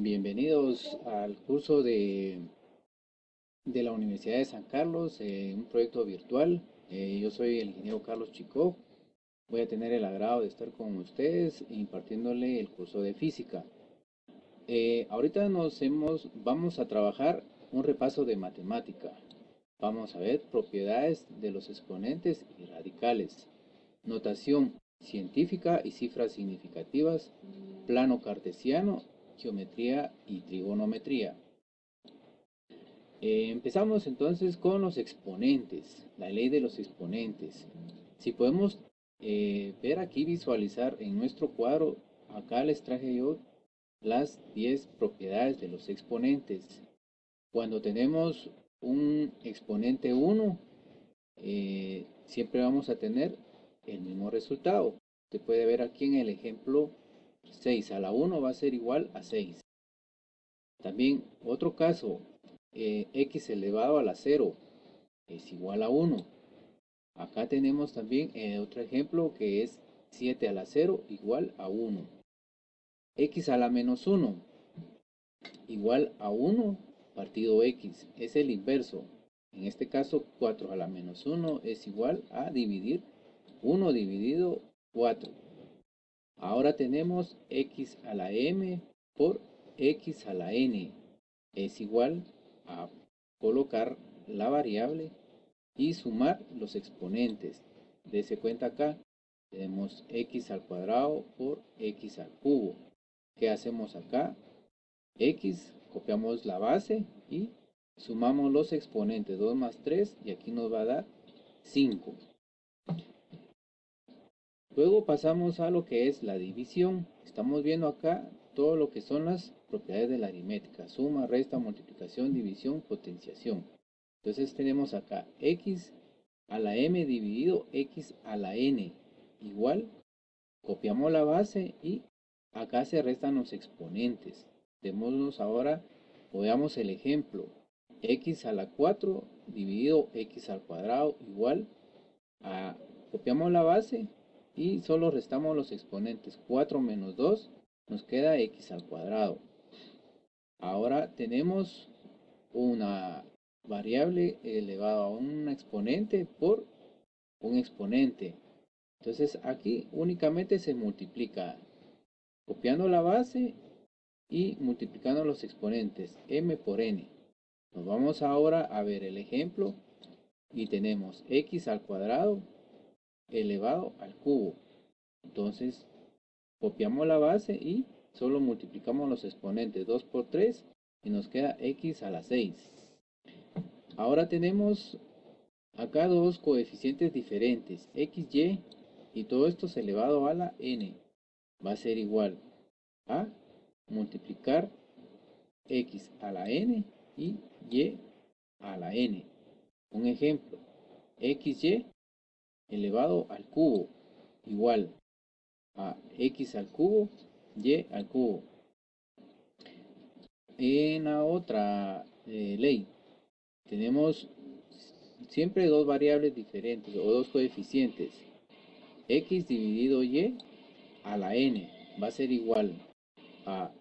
Bienvenidos al curso de la Universidad de San Carlos, un proyecto virtual. Yo soy el ingeniero Carlos Chicó. Voy a tener el agrado de estar con ustedes impartiéndole el curso de física. Ahorita vamos a trabajar un repaso de matemática. Vamos a ver propiedades de los exponentes y radicales, notación científica y cifras significativas, plano cartesiano, geometría y trigonometría. Empezamos entonces con los exponentes, la ley de los exponentes. Si podemos ver aquí, visualizar en nuestro cuadro, acá les traje yo las 10 propiedades de los exponentes. Cuando tenemos un exponente 1, siempre vamos a tener el mismo resultado. Se puede ver aquí en el ejemplo 6 a la 1 va a ser igual a 6. También otro caso, x elevado a la 0 es igual a 1. Acá tenemos también otro ejemplo que es 7 a la 0 igual a 1. X a la menos 1 igual a 1 partido x. Es el inverso. En este caso 4 a la menos 1 es igual a dividir 1 dividido 4. Ahora tenemos x a la m por x a la n es igual a colocar la variable y sumar los exponentes. Dese cuenta acá, tenemos x al cuadrado por x al cubo. ¿Qué hacemos acá? X, copiamos la base y sumamos los exponentes, 2 más 3, y aquí nos va a dar 5. Luego pasamos a lo que es la división. Estamos viendo acá todo lo que son las propiedades de la aritmética: suma, resta, multiplicación, división, potenciación. Entonces tenemos acá x a la m dividido x a la n igual, copiamos la base y acá se restan los exponentes. Démonos ahora, o veamos el ejemplo: x a la 4 dividido x al cuadrado igual a, copiamos la base y solo restamos los exponentes. 4 menos 2 nos queda x al cuadrado. Ahora tenemos una variable elevada a un exponente por un exponente. Entonces aquí únicamente se multiplica copiando la base y multiplicando los exponentes, m por n. Nos vamos ahora a ver el ejemplo y tenemos x al cuadrado elevado al cubo. Entonces copiamos la base y solo multiplicamos los exponentes, 2 por 3, y nos queda x a la 6. Ahora tenemos acá dos coeficientes diferentes, xy, y todo esto es elevado a la n. Va a ser igual a multiplicar x a la n y y a la n. Un ejemplo, xy elevado al cubo igual a x al cubo, y al cubo. En la otra ley tenemos siempre dos variables diferentes o dos coeficientes. X dividido y a la n va a ser igual a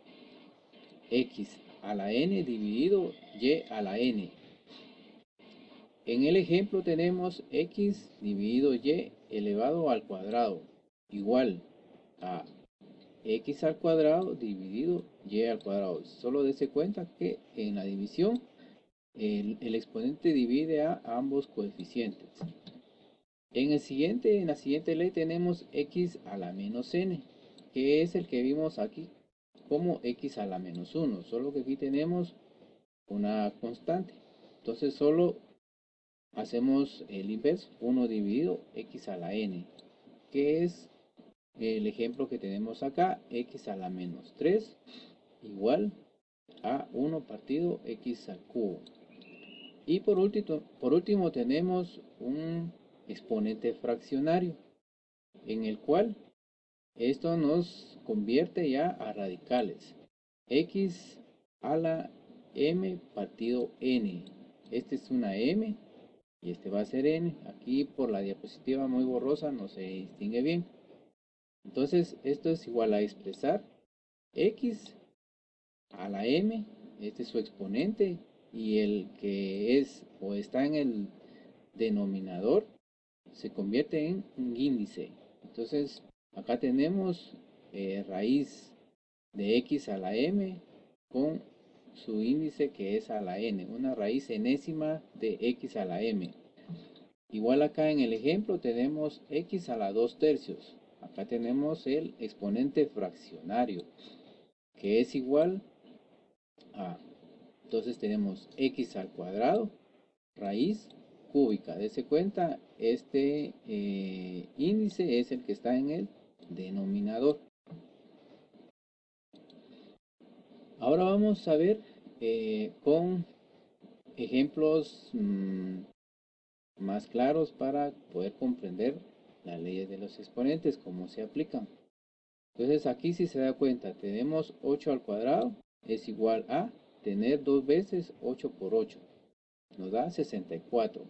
x a la n dividido y a la n. En el ejemplo tenemos x dividido y elevado al cuadrado igual a x al cuadrado dividido y al cuadrado. Solo dése cuenta que en la división el exponente divide a ambos coeficientes. En la siguiente ley tenemos x a la menos n, que es el que vimos aquí como x a la menos 1, solo que aquí tenemos una constante. Entonces solo hacemos el inverso, 1 dividido x a la n, que es el ejemplo que tenemos acá, x a la menos 3 igual a 1 partido x al cubo. Y por último tenemos un exponente fraccionario, en el cual esto nos convierte ya a radicales. X a la m partido n. Este es una m y este va a ser n. Aquí por la diapositiva muy borrosa no se distingue bien. Entonces esto es igual a expresar x a la m, este es su exponente, y el que es o está en el denominador se convierte en un índice. Entonces, acá tenemos raíz de x a la m con su índice que es a la n, una raíz enésima de x a la m. Igual acá en el ejemplo tenemos x a la 2 tercios. Acá tenemos el exponente fraccionario, que es igual a, entonces tenemos x al cuadrado, raíz cúbica. Dese cuenta, este índice es el que está en el denominador. Ahora vamos a ver con ejemplos más claros para poder comprender las leyes de los exponentes, cómo se aplican. Entonces aquí si se da cuenta, tenemos 8 al cuadrado es igual a tener 2 veces 8 por 8. Nos da 64.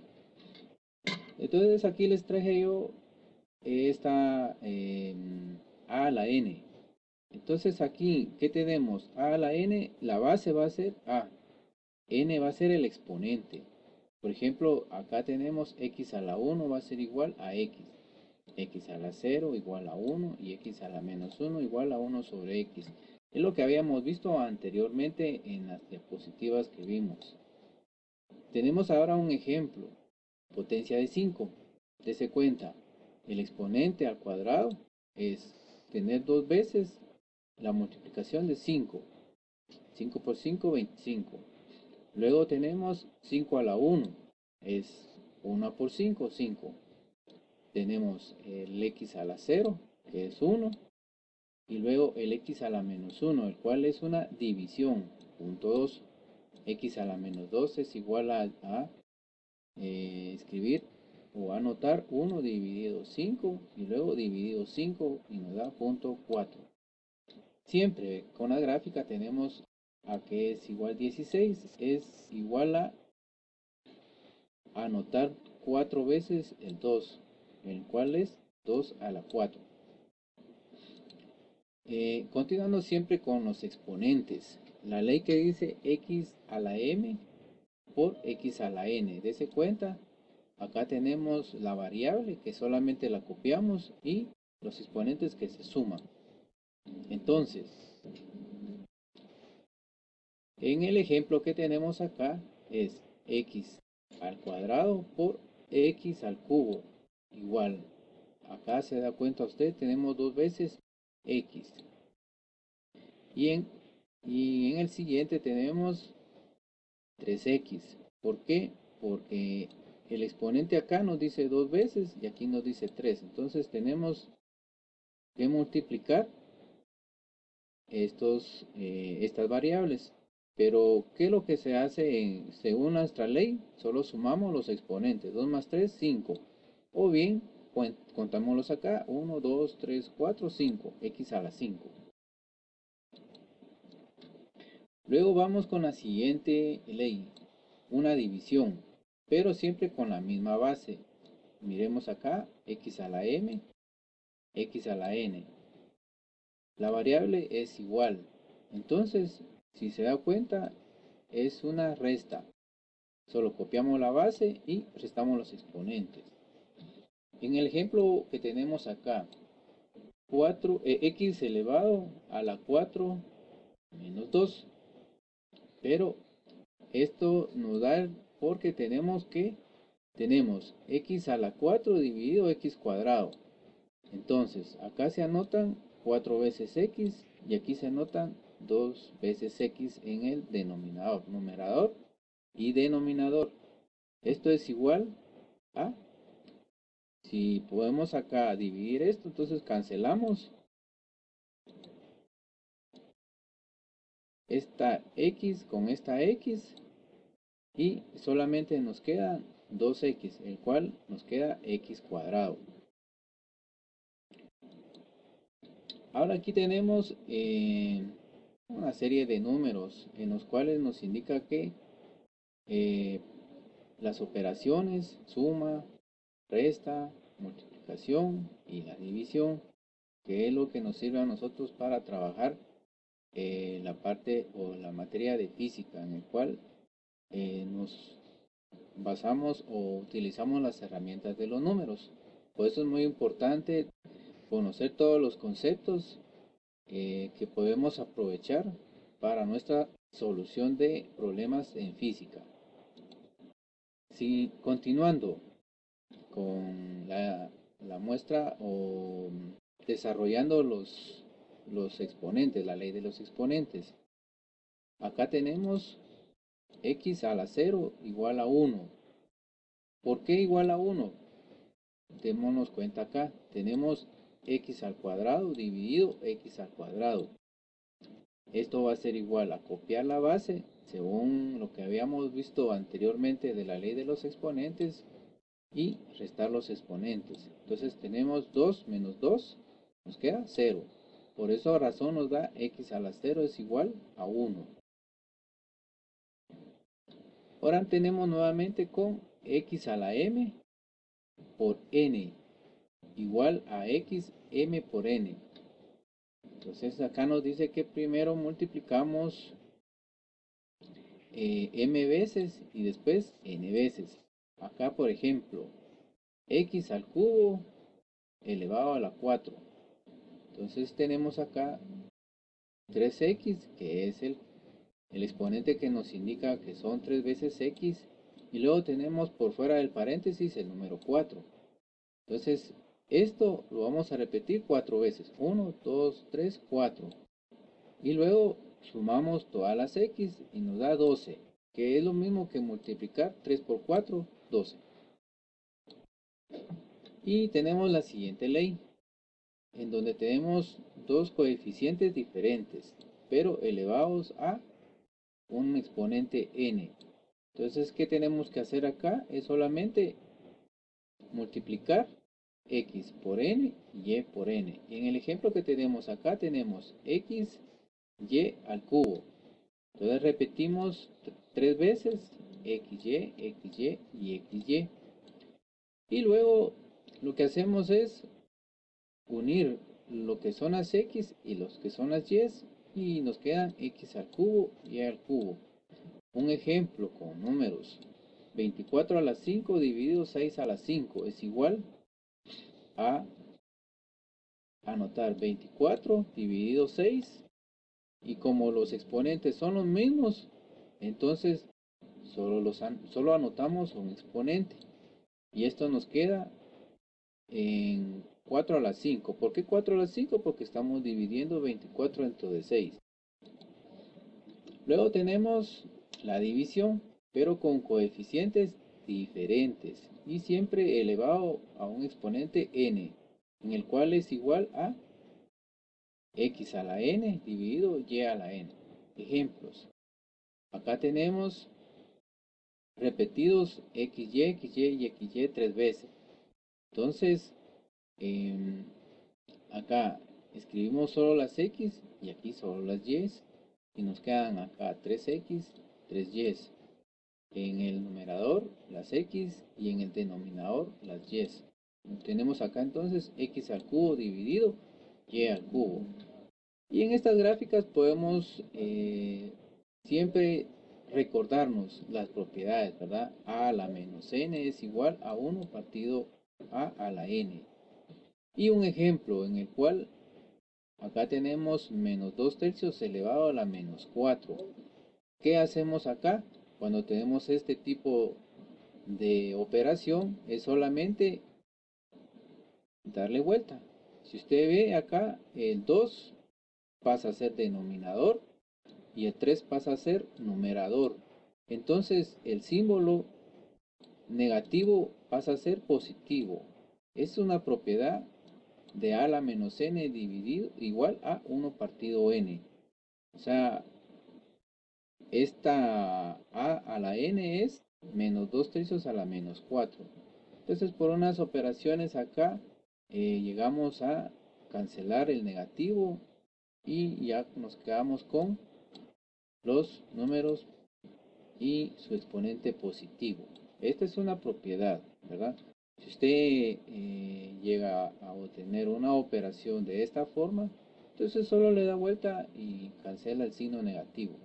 Entonces aquí les traje yo esta a a la n. Entonces aquí, ¿qué tenemos? A la n, la base va a ser a. N va a ser el exponente. Por ejemplo, acá tenemos x a la 1 va a ser igual a x. X a la 0 igual a 1 y x a la menos 1 igual a 1 sobre x. Es lo que habíamos visto anteriormente en las diapositivas que vimos. Tenemos ahora un ejemplo. Potencia de 5. Dese cuenta, el exponente al cuadrado es tener 2 veces la multiplicación de 5. 5 por 5, 25. Luego tenemos 5 a la 1. Es 1 por 5, 5. Tenemos el x a la 0, que es 1. Y luego el x a la menos 1, el cual es una división. Punto 2. X a la menos 2 es igual a escribir o anotar 1 dividido 5 y luego dividido 5 y nos da punto 4. Siempre con la gráfica tenemos a que es igual 16, es igual a anotar 4 veces el 2, el cual es 2 a la 4. Continuando siempre con los exponentes, la ley que dice x a la m por x a la n, dese cuenta, acá tenemos la variable que solamente la copiamos y los exponentes que se suman. Entonces, en el ejemplo que tenemos acá es x al cuadrado por x al cubo igual. Acá se da cuenta usted, tenemos 2 veces x. Y en el siguiente tenemos 3x. ¿Por qué? Porque el exponente acá nos dice 2 veces y aquí nos dice 3. Entonces tenemos que multiplicar estas variables. Pero, ¿qué es lo que se hace según nuestra ley? Solo sumamos los exponentes. 2 más 3, 5. O bien, contámoslos acá. 1, 2, 3, 4, 5. X a la 5. Luego vamos con la siguiente ley. Una división. Pero siempre con la misma base. Miremos acá. X a la m. X a la n. La variable es igual. Entonces, si se da cuenta, es una resta. Solo copiamos la base y restamos los exponentes. En el ejemplo que tenemos acá, x elevado a la 4 menos 2. Pero esto nos da porque tenemos x a la 4 dividido x cuadrado. Entonces, acá se anotan 4 veces x y aquí se anotan 2 veces x en el denominador, numerador y denominador. Esto es igual a, si podemos acá dividir esto, entonces cancelamos esta x con esta x y solamente nos queda 2x, el cual nos queda x cuadrado. Ahora aquí tenemos una serie de números en los cuales nos indica que las operaciones, suma, resta, multiplicación y la división, que es lo que nos sirve a nosotros para trabajar la parte o la materia de física, en el cual nos basamos o utilizamos las herramientas de los números. Por eso es muy importante conocer todos los conceptos que podemos aprovechar para nuestra solución de problemas en física. Si continuando con la muestra o desarrollando los exponentes, la ley de los exponentes. Acá tenemos x a la 0 igual a 1. ¿Por qué igual a 1? Démonos cuenta acá. Tenemos x al cuadrado dividido x al cuadrado. Esto va a ser igual a copiar la base, según lo que habíamos visto anteriormente de la ley de los exponentes, y restar los exponentes. Entonces tenemos 2 menos 2, nos queda 0. Por esa razón nos da x a la 0 es igual a 1. Ahora tenemos nuevamente con x a la m por n igual a x m por n. Entonces acá nos dice que primero multiplicamos m veces y después n veces. Acá por ejemplo, x al cubo elevado a la 4. Entonces tenemos acá 3x, que es el exponente que nos indica que son 3 veces x, y luego tenemos por fuera del paréntesis el número 4. Entonces esto lo vamos a repetir 4 veces, 1, 2, 3, 4, y luego sumamos todas las x y nos da 12, que es lo mismo que multiplicar 3 por 4, 12. Y tenemos la siguiente ley, en donde tenemos dos coeficientes diferentes, pero elevados a un exponente n. Entonces, ¿qué tenemos que hacer acá? Es solamente multiplicar x por n y y por n. Y en el ejemplo que tenemos acá tenemos x, y al cubo. Entonces repetimos 3 veces xy, xy y xy. Y luego lo que hacemos es unir lo que son las x y los que son las y nos quedan x al cubo y al cubo. Un ejemplo con números: 24 a la 5 dividido 6 a la 5 es igual a anotar 24 dividido 6, y como los exponentes son los mismos, entonces solo anotamos un exponente, y esto nos queda en 4 a la 5. ¿Por qué 4 a la 5? Porque estamos dividiendo 24 dentro de 6. Luego tenemos la división, pero con coeficientes diferentes y siempre elevado a un exponente n, en el cual es igual a x a la n dividido y a la n. Ejemplos. Acá tenemos repetidos xy, xy y xy 3 veces. Entonces, acá escribimos solo las x y aquí solo las y, y nos quedan acá 3x, 3y. En el numerador las x y en el denominador las y. Tenemos acá entonces x al cubo dividido y al cubo. Y en estas gráficas podemos siempre recordarnos las propiedades, ¿verdad? A a la menos n es igual a 1 partido a la n. Y un ejemplo en el cual acá tenemos menos 2 tercios elevado a la menos 4. ¿Qué hacemos acá? Cuando tenemos este tipo de operación es solamente darle vuelta. Si usted ve acá, el 2 pasa a ser denominador y el 3 pasa a ser numerador. Entonces el símbolo negativo pasa a ser positivo. Es una propiedad de a la menos n dividido igual a 1 partido n. O sea, esta a la n es menos 2 tercios a la menos 4. Entonces por unas operaciones acá llegamos a cancelar el negativo y ya nos quedamos con los números y su exponente positivo. Esta es una propiedad, ¿verdad? Si usted llega a obtener una operación de esta forma, Entonces solo le da vuelta y cancela el signo negativo.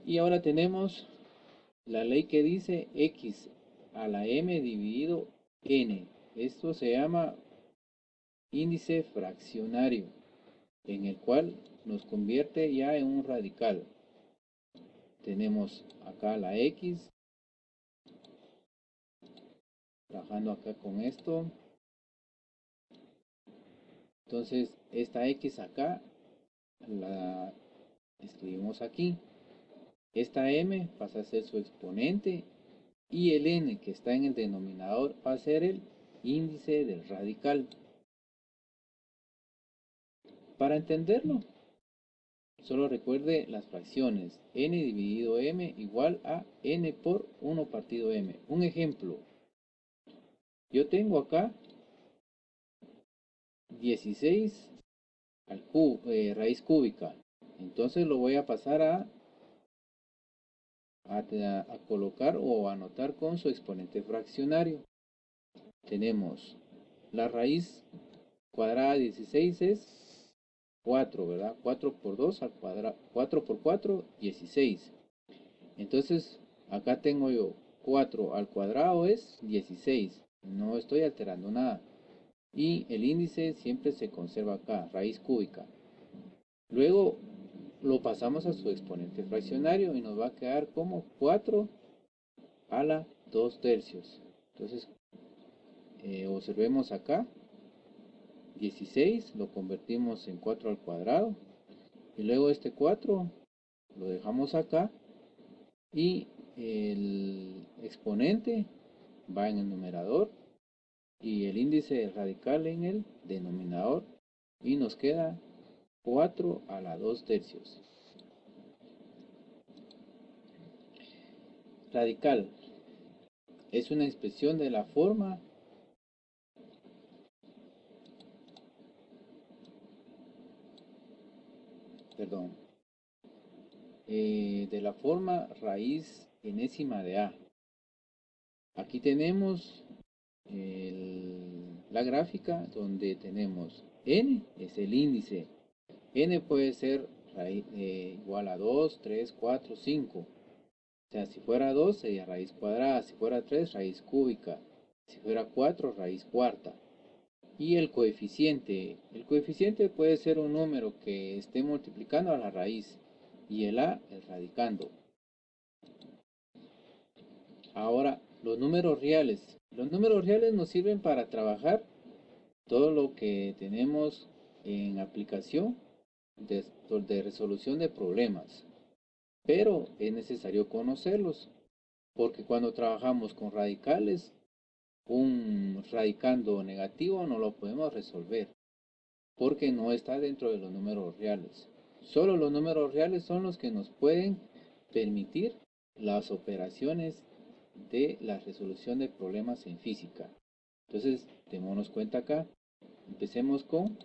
Y ahora tenemos la ley que dice x a la m dividido n. Esto se llama índice fraccionario, en el cual nos convierte ya en un radical. Tenemos acá la x, trabajando acá con esto. Entonces esta x acá la escribimos aquí. Esta m pasa a ser su exponente y el n que está en el denominador va a ser el índice del radical. Para entenderlo, solo recuerde las fracciones. N dividido m igual a n por 1 partido m. Un ejemplo. Yo tengo acá 16 raíz cúbica. Entonces lo voy a pasar a colocar o anotar con su exponente fraccionario. Tenemos la raíz cuadrada de 16 es 4, ¿verdad? 4 por 2 al cuadrado, 4 por 4, 16. Entonces, acá tengo yo 4 al cuadrado es 16. No estoy alterando nada. Y el índice siempre se conserva acá, raíz cúbica. Luego lo pasamos a su exponente fraccionario y nos va a quedar como 4 a la 2 tercios. Entonces, observemos acá. 16 lo convertimos en 4 al cuadrado y luego este 4 lo dejamos acá y el exponente va en el numerador y el índice radical en el denominador y nos queda 4 a la 2 tercios. Radical es una expresión de la forma de la forma raíz enésima de a. Aquí tenemos la gráfica donde tenemos n es el índice. N puede ser igual a 2, 3, 4, 5. O sea, si fuera 2 sería raíz cuadrada, si fuera 3 raíz cúbica, si fuera 4 raíz cuarta. Y el coeficiente puede ser un número que esté multiplicando a la raíz y el a es radicando. Ahora, los números reales. Los números reales nos sirven para trabajar todo lo que tenemos en aplicación de resolución de problemas. Pero es necesario conocerlos, porque cuando trabajamos con radicales, un radicando negativo no lo podemos resolver, porque no está dentro de los números reales. Solo los números reales son los que nos pueden permitir las operaciones de la resolución de problemas en física. Entonces, démonos cuenta acá. Empecemos con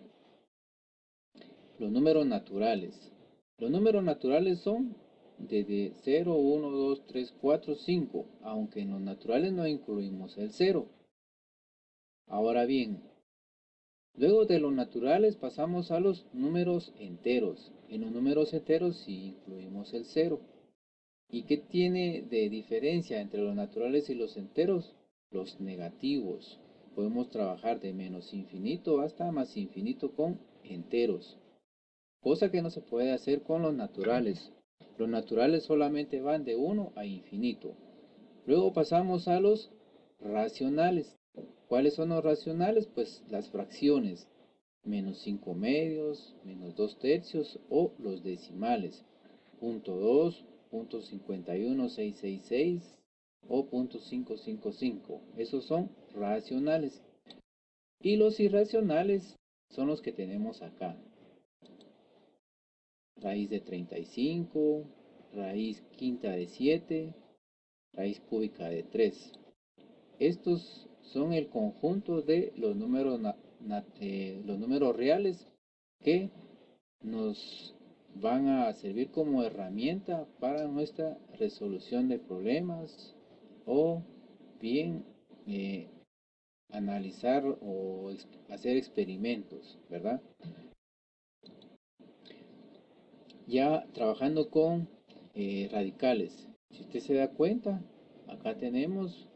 los números naturales. Los números naturales son desde 0, 1, 2, 3, 4, 5, aunque en los naturales no incluimos el 0. Ahora bien, luego de los naturales pasamos a los números enteros. En los números enteros sí incluimos el 0. ¿Y qué tiene de diferencia entre los naturales y los enteros? Los negativos. Podemos trabajar de menos infinito hasta más infinito con enteros, cosa que no se puede hacer con los naturales. Los naturales solamente van de 1 a infinito. Luego pasamos a los racionales. ¿Cuáles son los racionales? Pues las fracciones, menos 5 medios, menos 2 tercios o los decimales, punto 2, punto 51666 o punto 555. Esos son racionales. Y los irracionales son los que tenemos acá. Raíz de 35, raíz quinta de 7, raíz cúbica de 3. Estos son el conjunto de los números reales que nos van a servir como herramienta para nuestra resolución de problemas o bien analizar o hacer experimentos, ¿verdad? Ya trabajando con radicales. Si usted se da cuenta, acá tenemos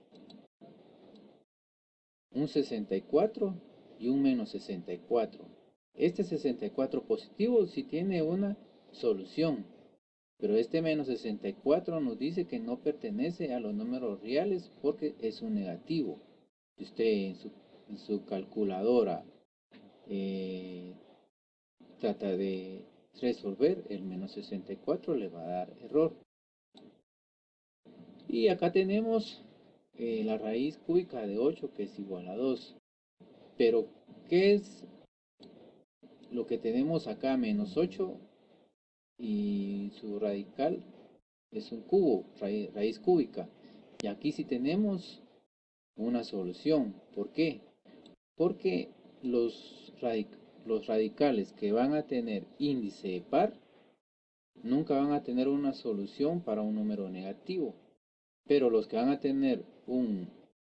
un 64 y un menos 64. Este 64 positivo sí tiene una solución, pero este menos 64 nos dice que no pertenece a los números reales porque es un negativo. Si usted en su calculadora trata de resolver, el menos 64 le va a dar error. Y acá tenemos la raíz cúbica de 8 que es igual a 2. Pero, ¿qué es lo que tenemos acá? Menos 8 y su radical es un cubo, raíz cúbica. Y aquí sí tenemos una solución. ¿Por qué? Porque los radicales que van a tener índice par nunca van a tener una solución para un número negativo. Pero los que van a tener un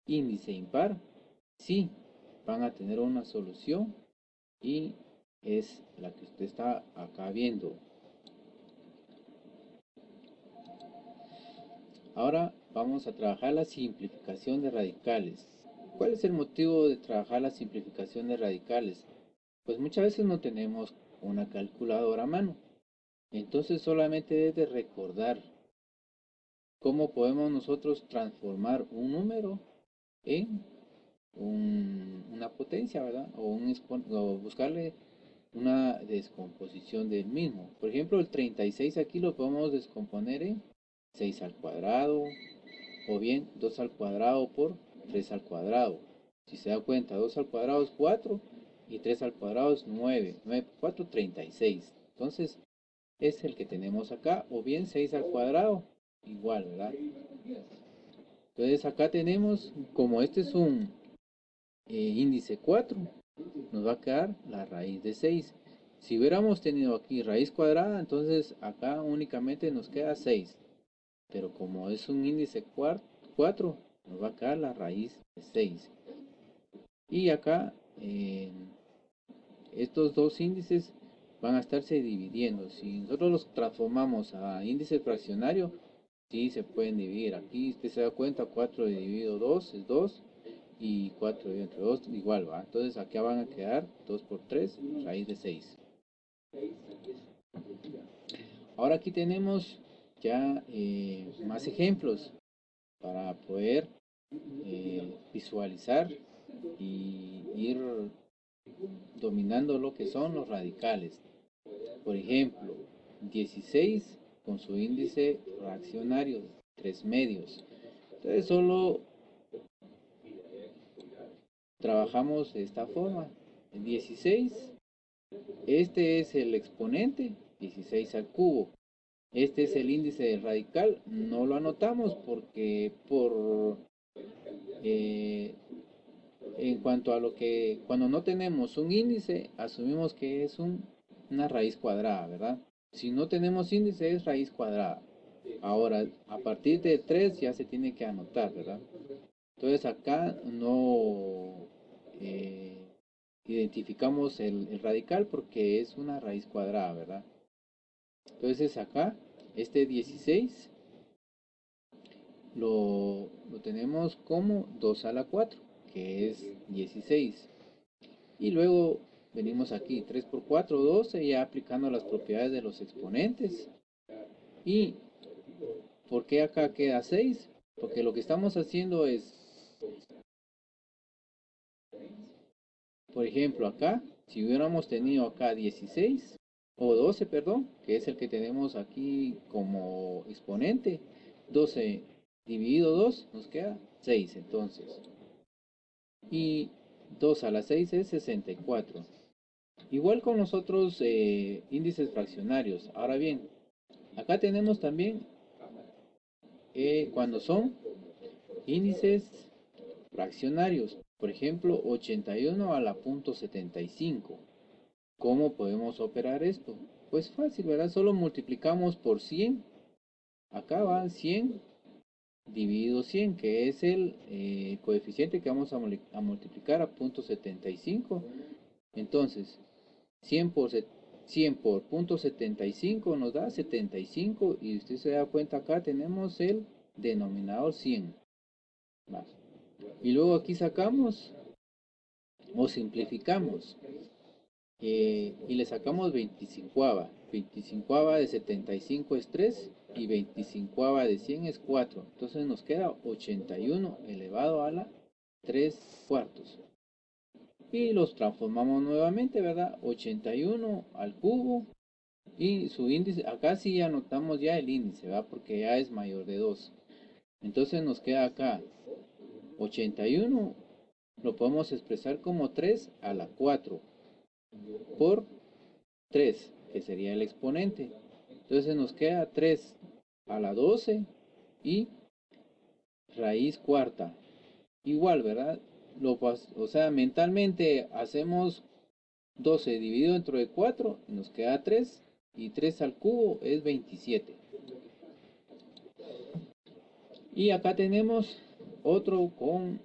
índice impar, sí van a tener una solución y es la que usted está acá viendo. Ahora vamos a trabajar la simplificación de radicales. ¿Cuál es el motivo de trabajar la simplificación de radicales? Pues muchas veces no tenemos una calculadora a mano. Entonces solamente es de recordar cómo podemos nosotros transformar un número en una potencia, ¿verdad? O buscarle una descomposición del mismo. Por ejemplo, el 36 aquí lo podemos descomponer en 6 al cuadrado, o bien 2 al cuadrado por 3 al cuadrado. Si se da cuenta, 2 al cuadrado es 4 y 3 al cuadrado es 9. 9 por 4, 36. Entonces, es el que tenemos acá, o bien 6 al cuadrado, igual, ¿verdad? Entonces acá tenemos, como este es un índice 4, nos va a quedar la raíz de 6. Si hubiéramos tenido aquí raíz cuadrada, entonces acá únicamente nos queda 6. Pero como es un índice 4, nos va a quedar la raíz de 6. Y acá estos dos índices van a estarse dividiendo. Si nosotros los transformamos a índice fraccionario, sí se pueden dividir. Aquí usted se da cuenta, 4 dividido 2 es 2 y 4 dividido entre 2 igual, ¿va? Entonces acá van a quedar 2 por 3, raíz de 6. Ahora aquí tenemos ya más ejemplos para poder visualizar y ir dominando lo que son los radicales. Por ejemplo, 16 con su índice fraccionario 3 medios. Entonces solo trabajamos de esta forma. El 16, este es el exponente, 16 al cubo. Este es el índice del radical. No lo anotamos porque en cuanto a lo que cuando no tenemos un índice, asumimos que es una raíz cuadrada, ¿verdad? Si no tenemos índice es raíz cuadrada. Ahora, a partir de 3 ya se tiene que anotar, ¿verdad? Entonces acá no identificamos el radical porque es una raíz cuadrada, ¿verdad? Entonces acá, este 16 lo tenemos como 2 a la 4, que es 16. Y luego venimos aquí, 3 por 4, 12, ya aplicando las propiedades de los exponentes. ¿Y por qué acá queda 6? Porque lo que estamos haciendo es, por ejemplo, acá, si hubiéramos tenido acá 16, o 12, perdón, que es el que tenemos aquí como exponente, 12 dividido 2 nos queda 6 entonces. Y 2 a la 6 es 64. Igual con los otros índices fraccionarios. Ahora bien, acá tenemos también cuando son índices fraccionarios. Por ejemplo, 81 a la punto 75. ¿Cómo podemos operar esto? Pues fácil, ¿verdad? Solo multiplicamos por 100. Acá van 100 dividido 100, que es el coeficiente que vamos a multiplicar a 0.75. Entonces, 100 por 0.75 nos da 75, y usted se da cuenta acá tenemos el denominador 100. Va. Y luego aquí sacamos o simplificamos y le sacamos 25. 25 de 75 es 3 y 25 de 100 es 4. Entonces nos queda 81 elevado a la 3 cuartos. Y los transformamos nuevamente, ¿verdad? 81 al cubo. Y su índice, acá sí anotamos ya el índice, ¿verdad? Porque ya es mayor de 2. Entonces nos queda acá 81, lo podemos expresar como 3 a la 4 por 3, que sería el exponente. Entonces nos queda 3 a la 12 y raíz cuarta. Igual, ¿verdad? O sea, mentalmente hacemos 12 dividido dentro de 4 y nos queda 3. Y 3 al cubo es 27. Y acá tenemos otro con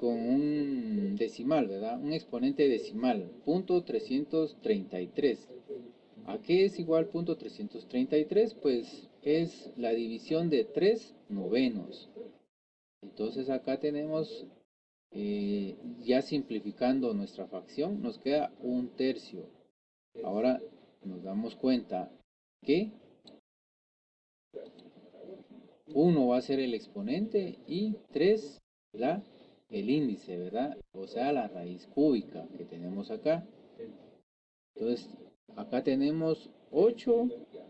un decimal, ¿verdad? Un exponente decimal, punto 333. ¿A qué es igual punto 333? Pues es la división de 3 novenos. Entonces acá tenemos, ya simplificando nuestra fracción, nos queda 1/3. Ahora nos damos cuenta que 1 va a ser el exponente y 3 el índice, ¿verdad? O sea, la raíz cúbica que tenemos acá. Entonces, acá tenemos 8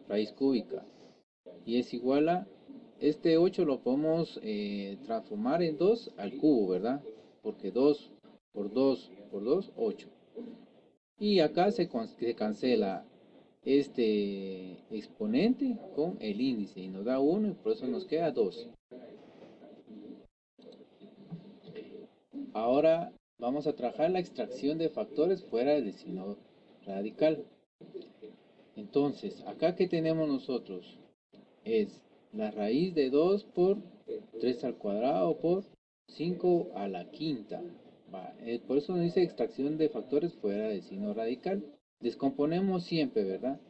raíz cúbica y es igual a, este 8 lo podemos transformar en 2 al cubo, ¿verdad? Porque 2 por 2 por 2, 8. Y acá se cancela este exponente con el índice y nos da 1 y por eso nos queda 2. Ahora vamos a trabajar la extracción de factores fuera del signo radical. Entonces, acá que tenemos nosotros es la raíz de 2 por 3 al cuadrado por 5 a la quinta. Por eso nos dice extracción de factores fuera del signo radical. Descomponemos siempre, ¿verdad?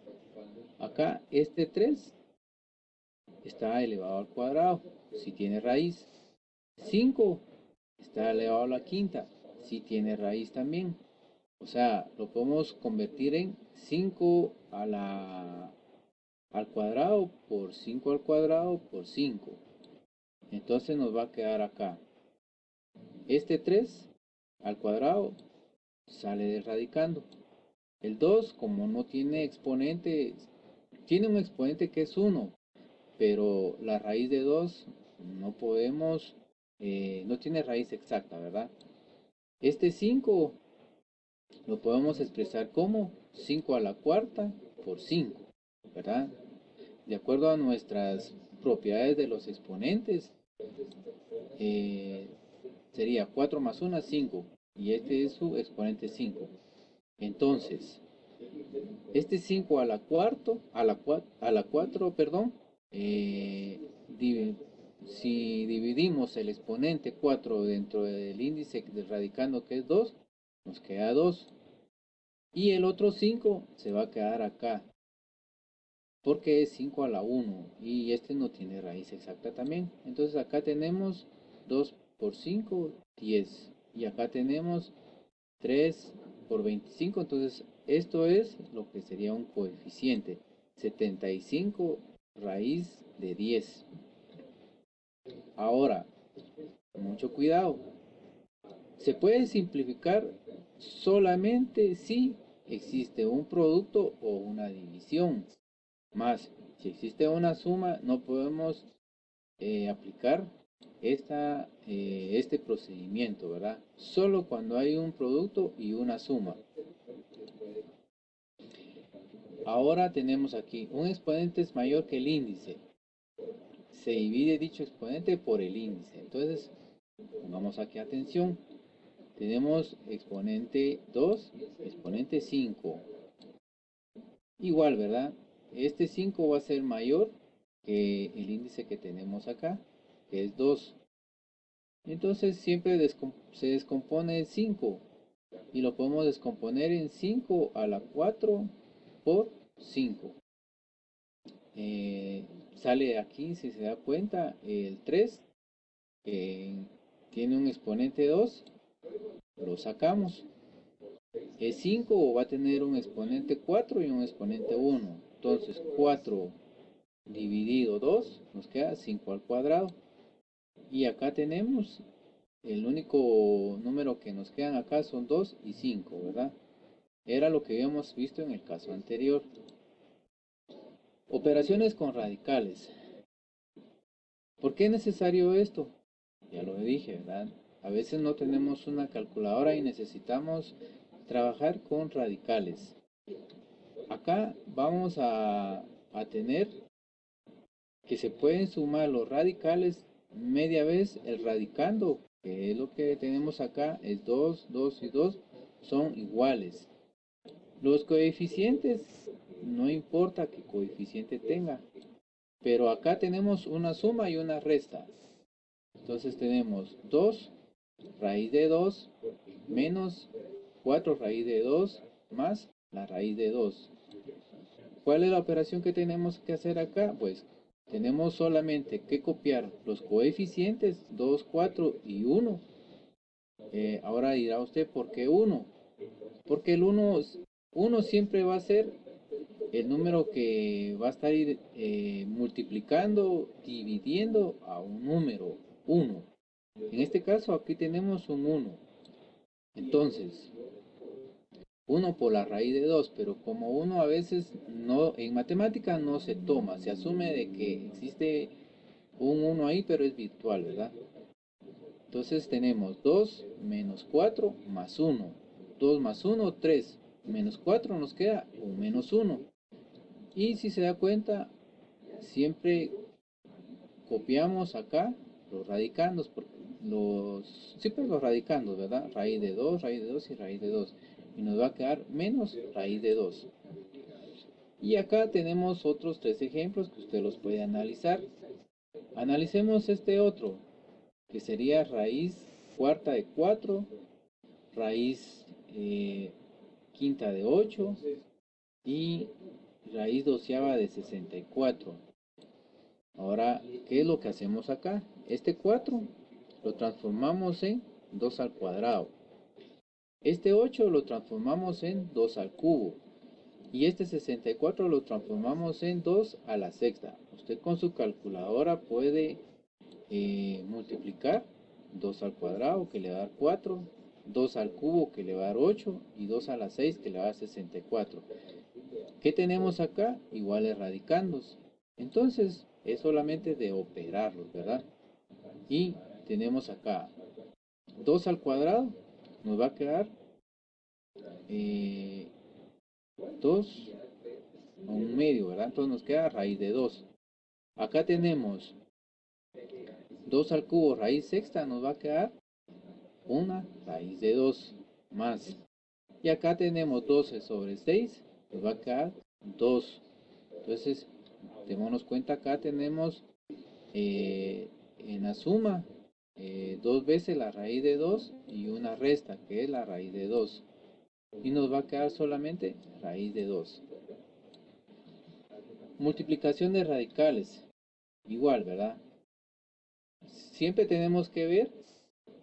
Acá este 3 está elevado al cuadrado, si tiene raíz. 5 está elevado a la quinta, si tiene raíz también. O sea, lo podemos convertir en 5 al cuadrado por 5 al cuadrado por 5. Entonces nos va a quedar acá. Este 3 al cuadrado sale radicando. El 2, como no tiene exponente, tiene un exponente que es 1, pero la raíz de 2 no podemos, no tiene raíz exacta, ¿verdad? Este 5 lo podemos expresar como 5 a la cuarta por 5, ¿verdad? De acuerdo a nuestras propiedades de los exponentes, sería 4 más 1, 5, y este es su exponente 5. Entonces, este 5 a la 4, perdón, si dividimos el exponente 4 dentro del índice del radicando, que es 2, nos queda 2. Y el otro 5 se va a quedar acá, porque es 5 a la 1 y este no tiene raíz exacta también. Entonces acá tenemos 2 por 5, 10. Y acá tenemos 3 por 25. Entonces esto es lo que sería un coeficiente. 75 raíz de 10. Ahora, mucho cuidado. Se puede simplificar solamente si existe un producto o una división. Más, si existe una suma, no podemos aplicar este procedimiento, ¿verdad? Solo cuando hay un producto y una suma. Ahora tenemos aquí, un exponente es mayor que el índice. Se divide dicho exponente por el índice. Entonces, pongamos aquí atención. Tenemos exponente 2, exponente 5. Igual, ¿verdad? este 5 va a ser mayor que el índice que tenemos acá, que es 2. Entonces siempre se descompone el 5 y lo podemos descomponer en 5 a la 4 por 5. Sale aquí, si se da cuenta, el 3, que tiene un exponente 2, lo sacamos. El 5 va a tener un exponente 4 y un exponente 1. Entonces 4 dividido 2 nos queda 5 al cuadrado. Y acá tenemos el único número que nos quedan acá son 2 y 5, ¿verdad? Era lo que habíamos visto en el caso anterior. Operaciones con radicales. ¿Por qué es necesario esto? Ya lo dije, ¿verdad? A veces no tenemos una calculadora y necesitamos trabajar con radicales. Acá vamos a tener que se pueden sumar los radicales media vez el radicando, que es lo que tenemos acá, es 2, 2 y 2 son iguales. Los coeficientes, no importa qué coeficiente tenga, pero acá tenemos una suma y una resta. Entonces tenemos 2 raíz de 2 menos 4 raíz de 2 más la raíz de 2. ¿Cuál es la operación que tenemos que hacer acá? Pues tenemos solamente que copiar los coeficientes 2, 4 y 1. Ahora dirá usted, ¿por qué 1? Porque el 1 siempre va a ser el número que va a estar multiplicando, dividiendo a un número 1. En este caso aquí tenemos un 1. Entonces, 1 por la raíz de 2, pero como 1 a veces no, en matemática no se toma, se asume de que existe un 1 ahí, pero es virtual, ¿verdad? Entonces tenemos 2 menos 4 más 1. 2 más 1, 3. Menos 4 nos queda un menos 1. Y si se da cuenta, siempre copiamos acá los radicandos, siempre los radicandos, ¿verdad? Raíz de 2 y raíz de 2. Y nos va a quedar menos raíz de 2. Y acá tenemos otros 3 ejemplos que usted los puede analizar. Analicemos este otro, que sería raíz cuarta de 4, raíz quinta de 8 y raíz doceava de 64. Ahora, ¿qué es lo que hacemos acá? Este 4 lo transformamos en 2 al cuadrado. Este 8 lo transformamos en 2 al cubo. Y este 64 lo transformamos en 2 a la sexta. Usted con su calculadora puede multiplicar 2 al cuadrado, que le va a dar 4, 2 al cubo, que le va a dar 8, y 2 a la 6, que le va a dar 64. ¿Qué tenemos acá? Iguales radicandos. Entonces, es solamente de operarlos, ¿verdad? Y tenemos acá 2 al cuadrado, nos va a quedar 2 a un medio, ¿verdad? Entonces nos queda raíz de 2. Acá tenemos 2 al cubo raíz sexta, nos va a quedar una raíz de 2 más. Y acá tenemos 12 sobre 6, nos va a quedar 2. Entonces, démonos cuenta, acá tenemos en la suma 2 veces la raíz de 2 y una resta, que es la raíz de 2. Y nos va a quedar solamente raíz de 2. Multiplicación de radicales. Igual, ¿verdad? Siempre tenemos que ver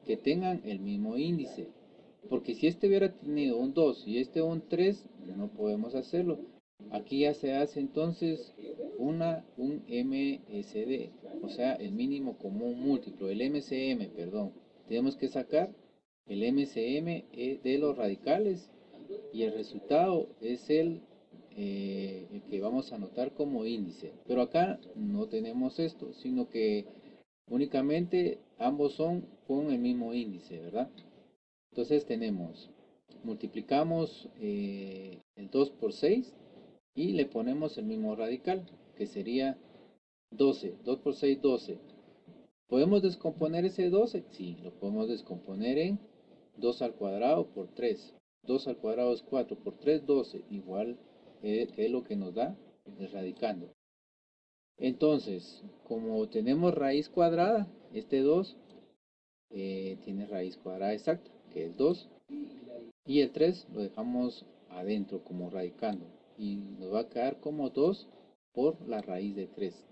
que tengan el mismo índice. Porque si este hubiera tenido un 2 y este un 3, no podemos hacerlo. Aquí ya se hace entonces un MSD, o sea, el mínimo común múltiplo, el MCM, perdón. Tenemos que sacar el MCM de los radicales y el resultado es el que vamos a anotar como índice. Pero acá no tenemos esto, sino que únicamente ambos son con el mismo índice, ¿verdad? Entonces tenemos, multiplicamos el 2 por 6 y le ponemos el mismo radical, que sería 12. 2 por 6, 12. ¿Podemos descomponer ese 12? Sí, lo podemos descomponer en 2 al cuadrado por 3. 2 al cuadrado es 4 por 3, 12. Igual que es lo que nos da radicando. Entonces, como tenemos raíz cuadrada, este 2 tiene raíz cuadrada exacta, que es 2, y el 3 lo dejamos adentro como radicando, y nos va a quedar como 2 por la raíz de 3.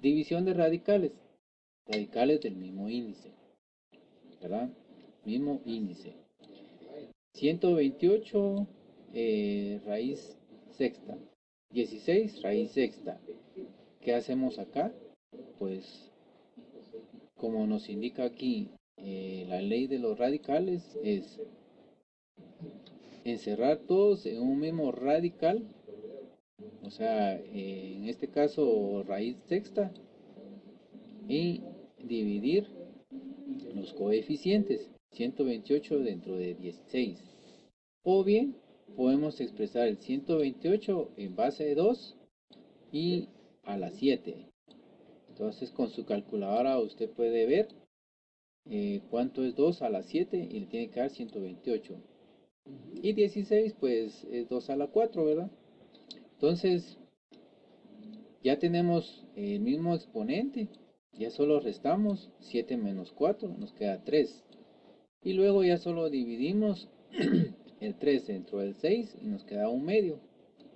División de radicales, radicales del mismo índice, ¿verdad? Mismo índice. 128 raíz sexta, 16 raíz sexta. ¿Qué hacemos acá? Pues como nos indica aquí la ley de los radicales, es encerrar todos en un mismo radical, o sea, en este caso raíz sexta, y dividir los coeficientes, 128 dentro de 16. O bien podemos expresar el 128 en base de 2 y a la 7. Entonces con su calculadora usted puede ver cuánto es 2 a la 7 y le tiene que dar 128. Y 16 pues es 2 a la 4, ¿verdad? Entonces ya tenemos el mismo exponente, ya solo restamos 7 menos 4, nos queda 3. Y luego ya solo dividimos el 3 dentro del 6 y nos queda un medio,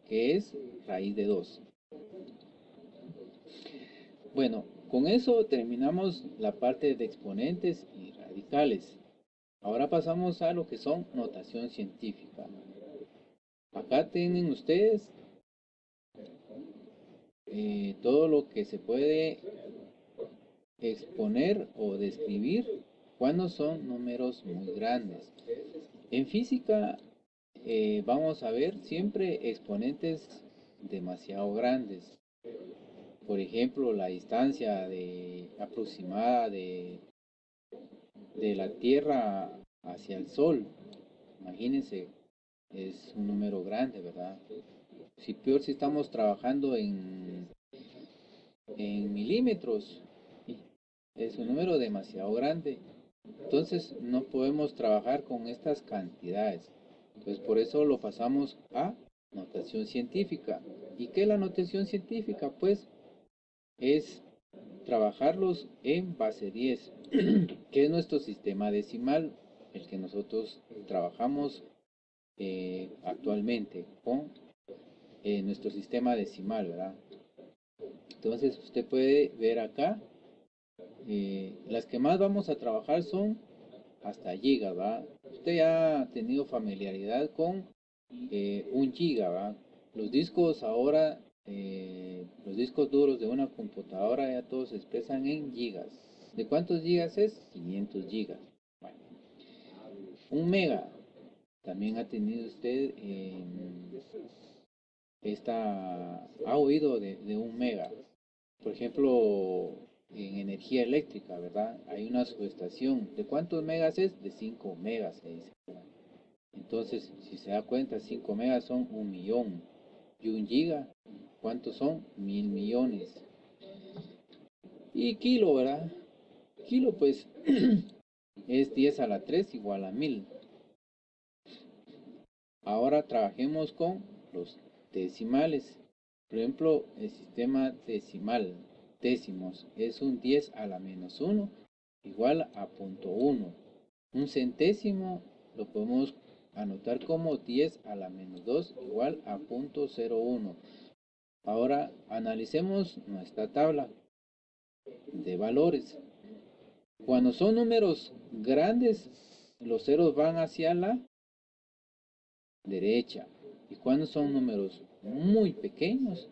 que es raíz de 2. Bueno, con eso terminamos la parte de exponentes y radicales. Ahora pasamos a lo que son notación científica. Acá tienen ustedes todo lo que se puede exponer o describir cuando son números muy grandes. En física vamos a ver siempre exponentes demasiado grandes. Por ejemplo, la distancia aproximada de la Tierra hacia el Sol. Imagínense, es un número grande, ¿verdad? Si peor si estamos trabajando en milímetros, es un número demasiado grande. Entonces no podemos trabajar con estas cantidades. Pues por eso lo pasamos a notación científica. ¿Y qué es la notación científica? Pues es trabajarlos en base 10, que es nuestro sistema decimal, el que nosotros trabajamos actualmente con nuestro sistema decimal, ¿verdad? Entonces usted puede ver acá, las que más vamos a trabajar son hasta giga, ¿va? Usted ya ha tenido familiaridad con 1 giga, ¿va? Los discos ahora, los discos duros de una computadora ya todos se expresan en gigas. ¿De cuántos gigas es? 500 gigas. Bueno, 1 mega. También ha tenido usted ha oído de 1 mega. Por ejemplo, en energía eléctrica, ¿verdad? Hay una subestación. ¿De cuántos megas es? De 5 megas, se dice. Entonces, si se da cuenta, 5 megas son 1 millón. Y 1 giga, ¿cuántos son? 1000 millones. Y kilo, ¿verdad? Kilo, pues, es 10 a la 3 igual a 1000. Ahora trabajemos con los decimales. Por ejemplo, el sistema decimal, décimos, es un 10 a la menos 1 igual a 0.1. Un centésimo lo podemos anotar como 10 a la menos 2 igual a 0.01. Ahora analicemos nuestra tabla de valores. Cuando son números grandes, los ceros van hacia la derecha. Y cuando son números muy pequeños,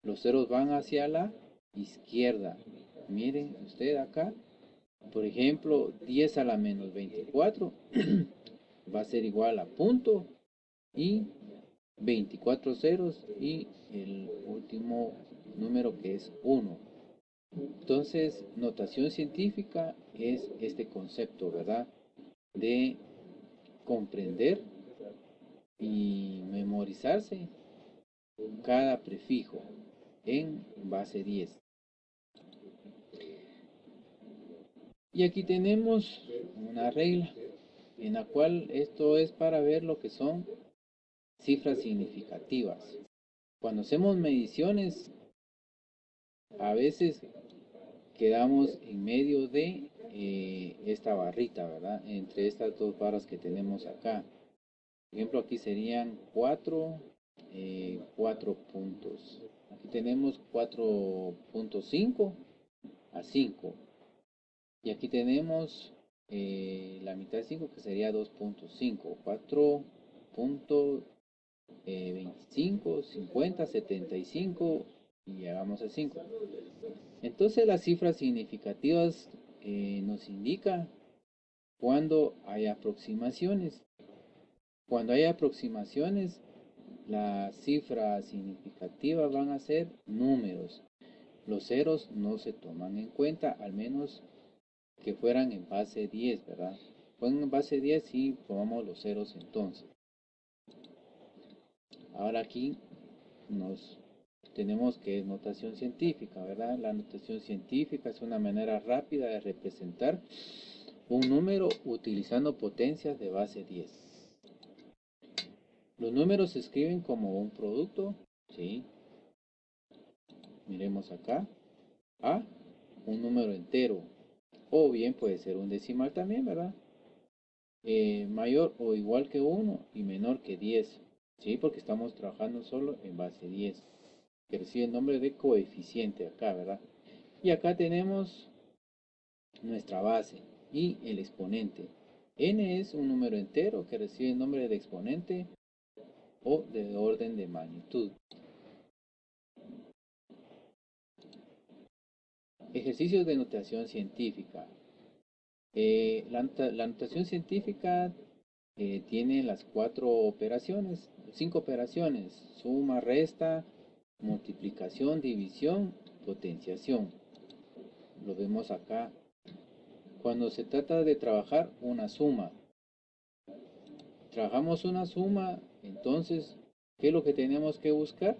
los ceros van hacia la izquierda. Miren usted acá, por ejemplo, 10 a la menos 24 va a ser igual a punto y 24 ceros y el último número que es 1. Entonces, notación científica es este concepto, ¿verdad? De comprender y memorizarse cada prefijo en base 10. Y aquí tenemos una regla en la cual esto es para ver lo que son cifras significativas. Cuando hacemos mediciones, a veces quedamos en medio de esta barrita, ¿verdad? Entre estas dos barras que tenemos acá. Por ejemplo, aquí serían 4 puntos. Aquí tenemos 4.5 a 5. Y aquí tenemos la mitad de 5 que sería 2.5. 4.25, 50, 75 y llegamos a 5. Entonces las cifras significativas nos indican cuando hay aproximaciones. Cuando hay aproximaciones, las cifras significativas van a ser números. Los ceros no se toman en cuenta, al menos que fueran en base 10, ¿verdad? Fueran en base 10 sí tomamos los ceros entonces. Ahora aquí tenemos que es notación científica, ¿verdad? La notación científica es una manera rápida de representar un número utilizando potencias de base 10. Los números se escriben como un producto, ¿sí? Miremos acá. A, un número entero. O bien puede ser un decimal también, ¿verdad? Mayor o igual que 1 y menor que 10. ¿Sí? Porque estamos trabajando solo en base 10. Que recibe el nombre de coeficiente acá, ¿verdad? Y acá tenemos nuestra base y el exponente. N es un número entero que recibe el nombre de exponente o de orden de magnitud. Ejercicios de notación científica. La notación científica tiene las 5 operaciones: suma, resta, multiplicación, división, potenciación. Lo vemos acá. Cuando se trata de trabajar una suma, trabajamos una suma, entonces, ¿qué es lo que tenemos que buscar?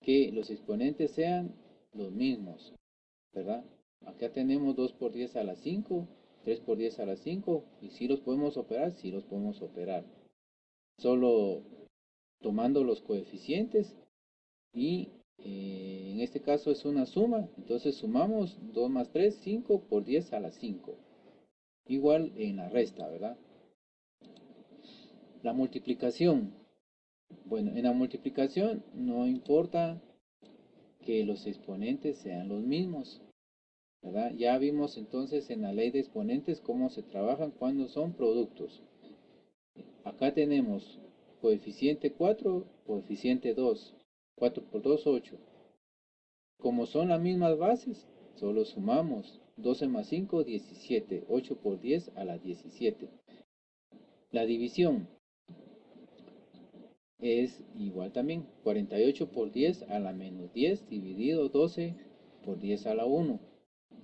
Que los exponentes sean los mismos, ¿verdad? Acá tenemos 2 por 10 a la 5, 3 por 10 a la 5, y si los podemos operar, sí los podemos operar. Solo tomando los coeficientes y en este caso es una suma, entonces sumamos 2 más 3, 5 por 10 a la 5. Igual en la resta, ¿verdad? La multiplicación. Bueno, en la multiplicación no importa que los exponentes sean los mismos, ¿verdad? Ya vimos entonces en la ley de exponentes cómo se trabajan cuando son productos. Acá tenemos coeficiente 4, coeficiente 2. 4 por 2, 8. Como son las mismas bases, solo sumamos 12 más 5, 17. 8 por 10 a la 17. La división es igual también. 48 por 10 a la menos 10 dividido 12 por 10 a la 1.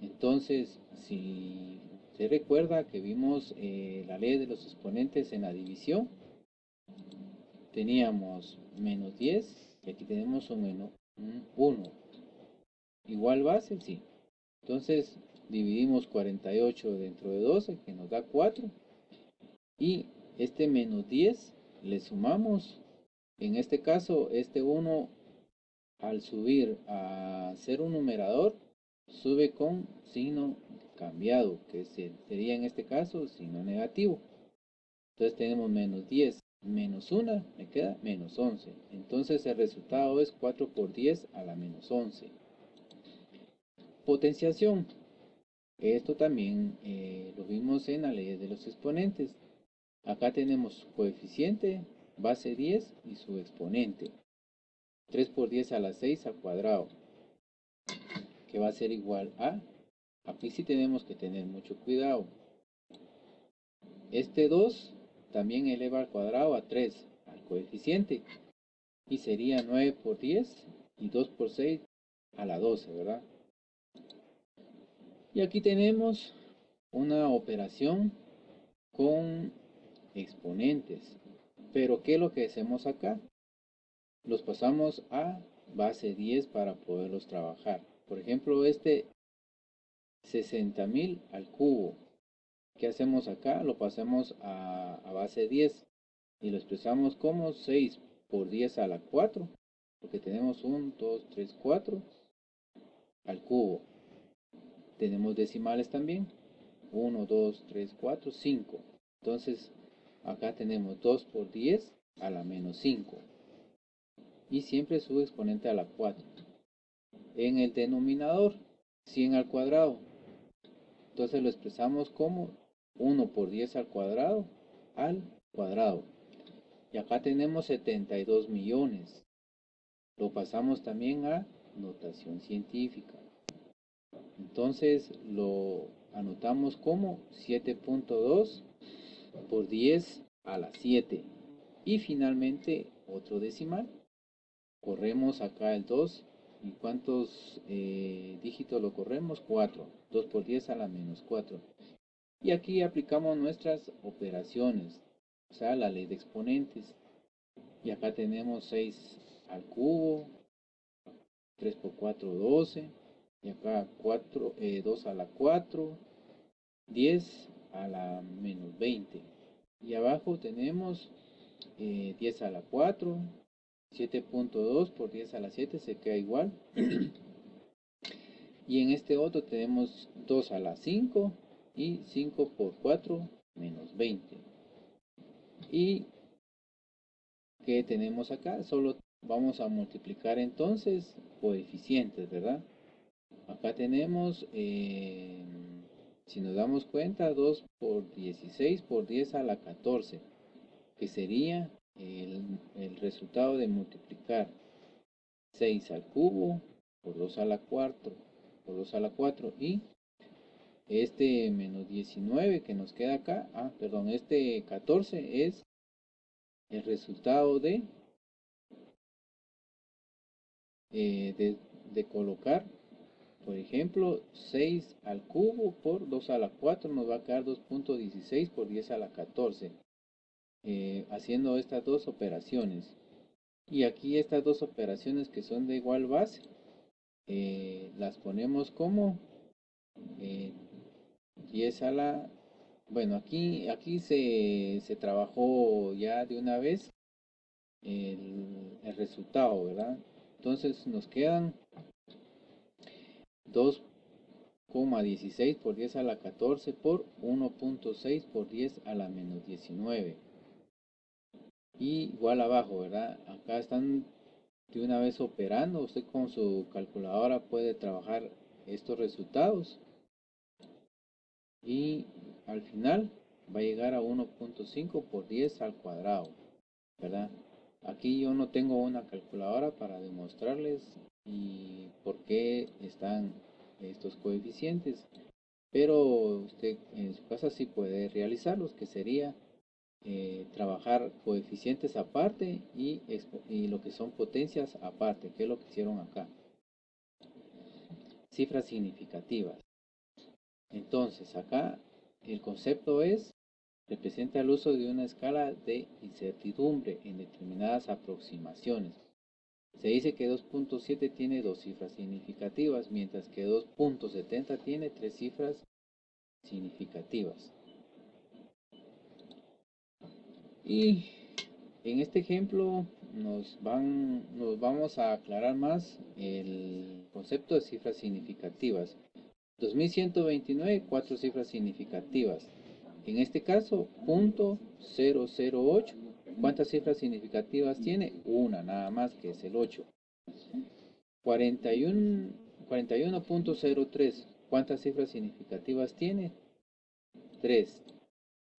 Entonces, si se recuerda que vimos la ley de los exponentes en la división, teníamos menos 10 y aquí tenemos un 1. Igual base, sí. Entonces dividimos 48 dentro de 12, que nos da 4. Y este menos 10 le sumamos. En este caso, este 1 al subir a ser un numerador, sube con signo cambiado, que sería en este caso signo negativo. Entonces tenemos menos 10 menos 1, me queda menos 11. Entonces el resultado es 4 por 10 a la menos 11. Potenciación. Esto también lo vimos en la ley de los exponentes. Acá tenemos coeficiente, base 10 y su exponente. 3 por 10 a la 6 al cuadrado, que va a ser igual a... Aquí sí tenemos que tener mucho cuidado. Este 2 también eleva al cuadrado a 3, al coeficiente. Y sería 9 por 10 y 2 por 6 a la 12, ¿verdad? Y aquí tenemos una operación con exponentes. Pero ¿qué es lo que hacemos acá? Los pasamos a base 10 para poderlos trabajar. Por ejemplo, este 60.000 al cubo. ¿Qué hacemos acá? Lo pasamos a base 10 y lo expresamos como 6 por 10 a la 4 porque tenemos 1, 2, 3, 4 al cubo. Tenemos decimales también, 1, 2, 3, 4, 5. Entonces, acá tenemos 2 por 10 a la menos 5. Y siempre su exponente a la 4. En el denominador, 100 al cuadrado. Entonces lo expresamos como 1 por 10 al cuadrado. Y acá tenemos 72 millones. Lo pasamos también a notación científica. Entonces lo anotamos como 7.2 por 10 a la 7. Y finalmente otro decimal. Corremos acá el 2. ¿Y cuántos dígitos lo corremos? 4. 2 por 10 a la menos 4. Y aquí aplicamos nuestras operaciones, o sea, la ley de exponentes. Y acá tenemos 6 al cubo, 3 por 4, 12. Y acá 2 a la 4, 10 a la menos 20. Y abajo tenemos 10 a la 4, 7.2 por 10 a la 7 se queda igual. Y en este otro tenemos 2 a la 5 y 5 por 4 menos 20. Y ¿qué tenemos acá? Solo vamos a multiplicar entonces coeficientes, ¿verdad? Acá tenemos, si nos damos cuenta, 2 por 16 por 10 a la 14, que sería el resultado de multiplicar 6 al cubo por 2 a la 4, por 2 a la 4 y este menos 19 que nos queda acá, este 14 es el resultado de colocar, por ejemplo, 6 al cubo por 2 a la 4 nos va a quedar 2.16 por 10 a la 14, haciendo estas dos operaciones. Y aquí estas dos operaciones que son de igual base, las ponemos como 10 a la... Bueno, aquí se trabajó ya de una vez el resultado, ¿verdad? Entonces nos quedan 2,16 por 10 a la 14 por 1.6 por 10 a la menos 19. Y igual abajo, ¿verdad? Acá están de una vez operando. Usted con su calculadora puede trabajar estos resultados. Y al final va a llegar a 1.5 por 10 al cuadrado, ¿verdad? Aquí yo no tengo una calculadora para demostrarles y por qué están estos coeficientes, pero usted en su casa sí puede realizarlos, que sería trabajar coeficientes aparte y lo que son potencias aparte, que es lo que hicieron acá. Cifras significativas. Entonces acá el concepto es: representa el uso de una escala de incertidumbre en determinadas aproximaciones. Se dice que 2.7 tiene dos cifras significativas, mientras que 2.70 tiene tres cifras significativas. Y en este ejemplo nos vamos a aclarar más el concepto de cifras significativas. 2129, cuatro cifras significativas. En este caso, .008. ¿Cuántas cifras significativas tiene? Una nada más, que es el 8. 41.03. ¿Cuántas cifras significativas tiene? 3.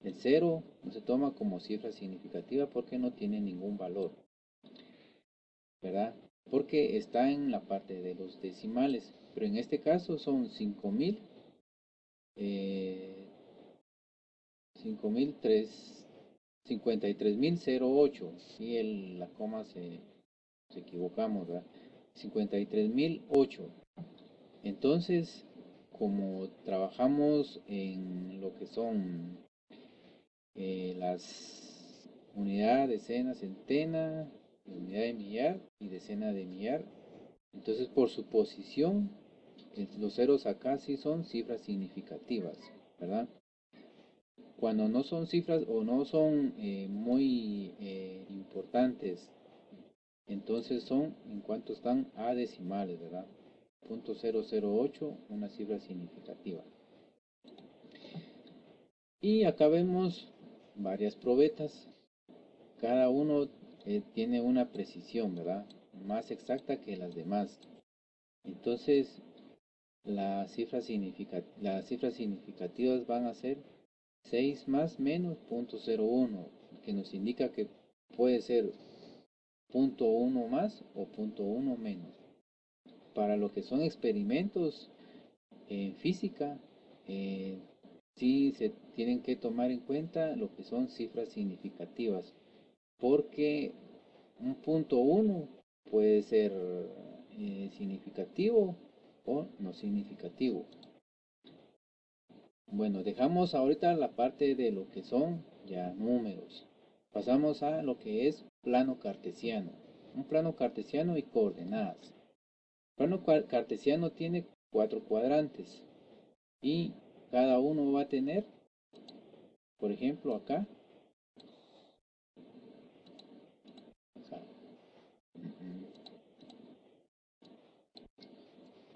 El 0 no se toma como cifra significativa porque no tiene ningún valor, ¿verdad? Porque está en la parte de los decimales. Pero en este caso son 5.000. 53.008 y la coma se equivocamos, ¿verdad? 53.008. Entonces, como trabajamos en lo que son las unidades, decena, centena, unidad de millar y decena de millar, entonces por su posición los ceros acá sí son cifras significativas, ¿verdad? Cuando no son cifras o no son muy importantes entonces son, en cuanto están a decimales, ¿verdad? 0.008, una cifra significativa. Y acá vemos varias probetas. Cada uno tiene una precisión, ¿verdad? Más exacta que las demás. Entonces, las cifras significativas van a ser 6 más menos 0.01, que nos indica que puede ser 0.1 más o 0.1 menos. Para lo que son experimentos en física, sí se tienen que tomar en cuenta lo que son cifras significativas, porque un 0.1 puede ser significativo o no significativo. Bueno, dejamos ahorita la parte de lo que son ya números. Pasamos a lo que es plano cartesiano. Un plano cartesiano y coordenadas. El plano cartesiano tiene 4 cuadrantes y cada uno va a tener, por ejemplo, acá,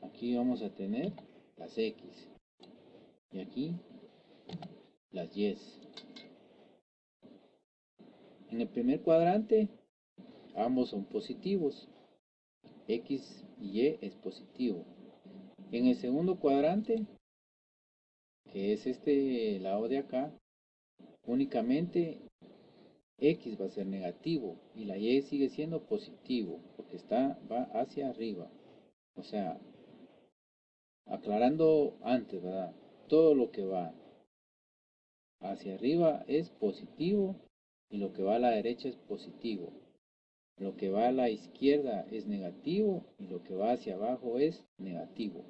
aquí vamos a tener las X y aquí las Y. En el primer cuadrante ambos son positivos, X y Y es positivo. En el segundo cuadrante, que es este lado de acá, únicamente X va a ser negativo y la Y sigue siendo positivo porque va hacia arriba. O sea, aclarando antes, ¿verdad? Todo lo que va hacia arriba es positivo y lo que va a la derecha es positivo. Lo que va a la izquierda es negativo y lo que va hacia abajo es negativo.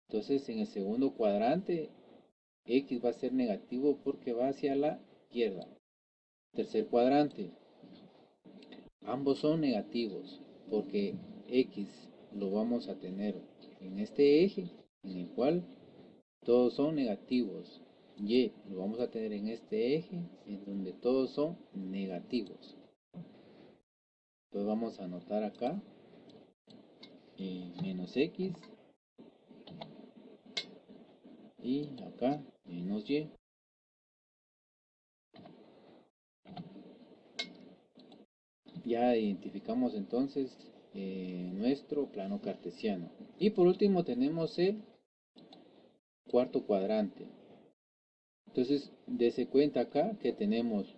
Entonces en el segundo cuadrante X va a ser negativo porque va hacia la izquierda. Tercer cuadrante, ambos son negativos porque X lo vamos a tener en este eje en el cual todos son negativos. Y lo vamos a tener en este eje en donde todos son negativos. Entonces vamos a anotar acá menos X y acá menos Y. Ya identificamos entonces nuestro plano cartesiano. Y por último tenemos el cuarto cuadrante. Entonces, dése cuenta acá que tenemos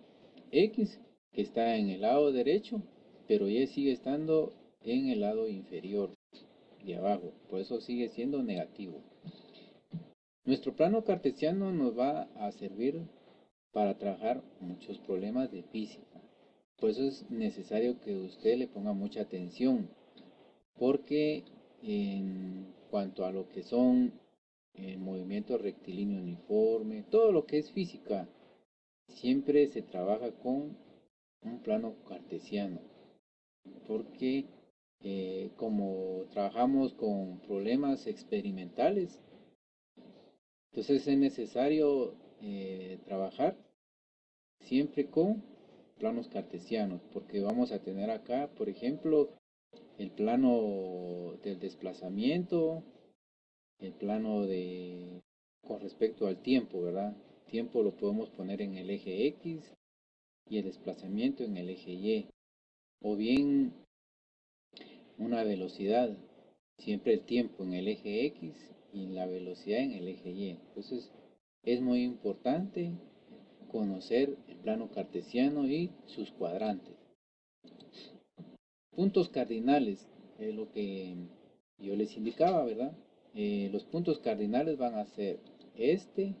X que está en el lado derecho, pero Y sigue estando en el lado inferior de abajo, por eso sigue siendo negativo. Nuestro plano cartesiano nos va a servir para trabajar muchos problemas de física. Por eso es necesario que usted le ponga mucha atención, porque en cuanto a lo que son movimiento rectilíneo uniforme, todo lo que es física, siempre se trabaja con un plano cartesiano, porque como trabajamos con problemas experimentales, entonces es necesario trabajar siempre con planos cartesianos, porque vamos a tener acá, por ejemplo, el plano del desplazamiento, el plano de con respecto al tiempo, ¿verdad? Tiempo lo podemos poner en el eje X y el desplazamiento en el eje Y, o bien una velocidad, siempre el tiempo en el eje X y la velocidad en el eje Y. Entonces es muy importante conocer el plano cartesiano y sus cuadrantes. Puntos cardinales, es lo que yo les indicaba, ¿verdad? Los puntos cardinales van a ser este,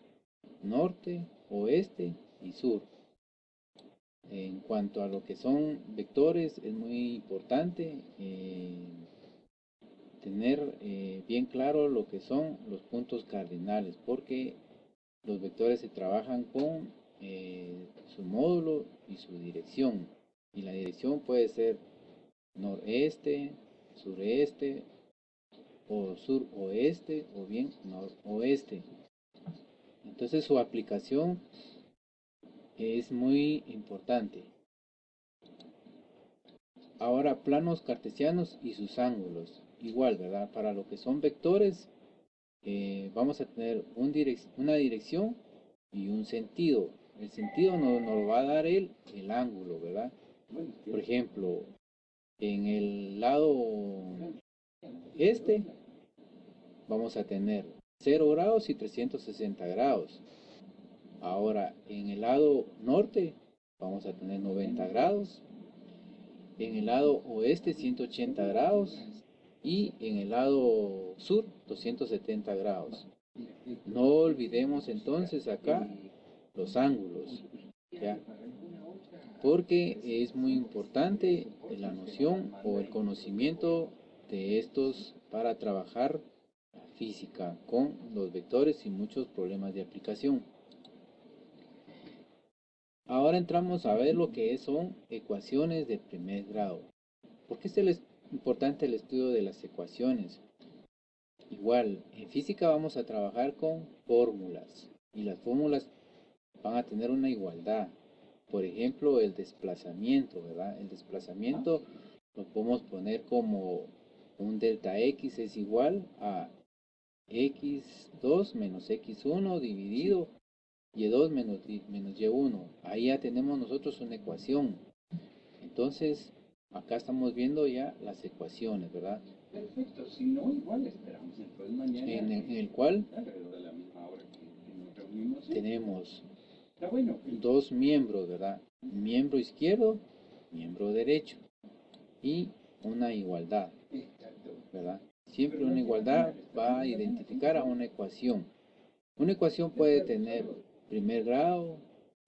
norte, oeste y sur. En cuanto a lo que son vectores, es muy importante tener bien claro lo que son los puntos cardinales, porque los vectores se trabajan con su módulo y su dirección. Y la dirección puede ser noreste, sureste, o suroeste, o bien noroeste. Entonces su aplicación es muy importante. Ahora, planos cartesianos y sus ángulos. Igual, ¿verdad? Para lo que son vectores, vamos a tener una dirección y un sentido. El sentido nos va a dar el ángulo, ¿verdad? Por ejemplo, en el lado este vamos a tener 0 grados y 360 grados. Ahora, en el lado norte vamos a tener 90 grados. En el lado oeste 180 grados. Y en el lado sur 270 grados. No olvidemos entonces acá los ángulos, ¿ya? Porque es muy importante la noción o el conocimiento de estos para trabajar la física con los vectores y muchos problemas de aplicación. Ahora entramos a ver lo que son ecuaciones de primer grado. ¿Por qué es importante el estudio de las ecuaciones? Igual, en física vamos a trabajar con fórmulas y las fórmulas van a tener una igualdad. Por ejemplo, el desplazamiento, ¿verdad? El desplazamiento lo podemos poner como un delta x es igual a x2 menos x1 dividido y2 menos y1. Ahí ya tenemos nosotros una ecuación. Entonces, acá estamos viendo ya las ecuaciones, ¿verdad? Perfecto, si no, igual esperamos entonces mañana. En el cual alrededor de la misma hora que nos reunimos. tenemos Está bueno. dos miembros, ¿verdad? Miembro izquierdo, miembro derecho. Y una igualdad, ¿verdad? Siempre una igualdad va a identificar a una ecuación. Una ecuación puede tener primer grado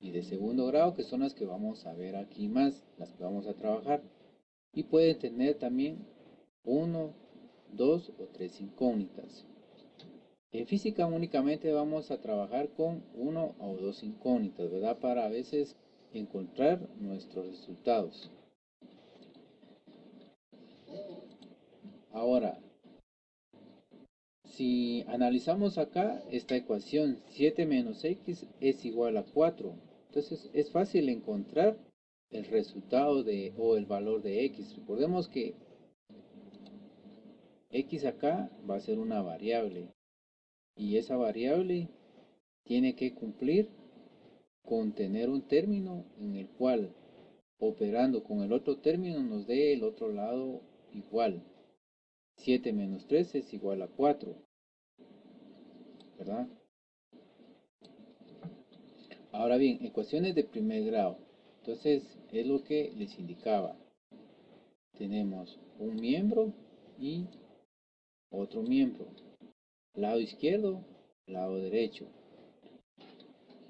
y de segundo grado, que son las que vamos a ver aquí más, las que vamos a trabajar. Y puede tener también uno, dos o tres incógnitas. En física únicamente vamos a trabajar con uno o dos incógnitas, ¿verdad? Para a veces encontrar nuestros resultados. Ahora, si analizamos acá esta ecuación, 7 menos x es igual a 4. Entonces es fácil encontrar el resultado o el valor de x. Recordemos que x acá va a ser una variable y esa variable tiene que cumplir con tener un término en el cual operando con el otro término nos dé el otro lado igual. 7 menos 3 es igual a 4, ¿verdad? Ahora bien, ecuaciones de primer grado. Entonces, es lo que les indicaba. Tenemos un miembro y otro miembro. Lado izquierdo, lado derecho.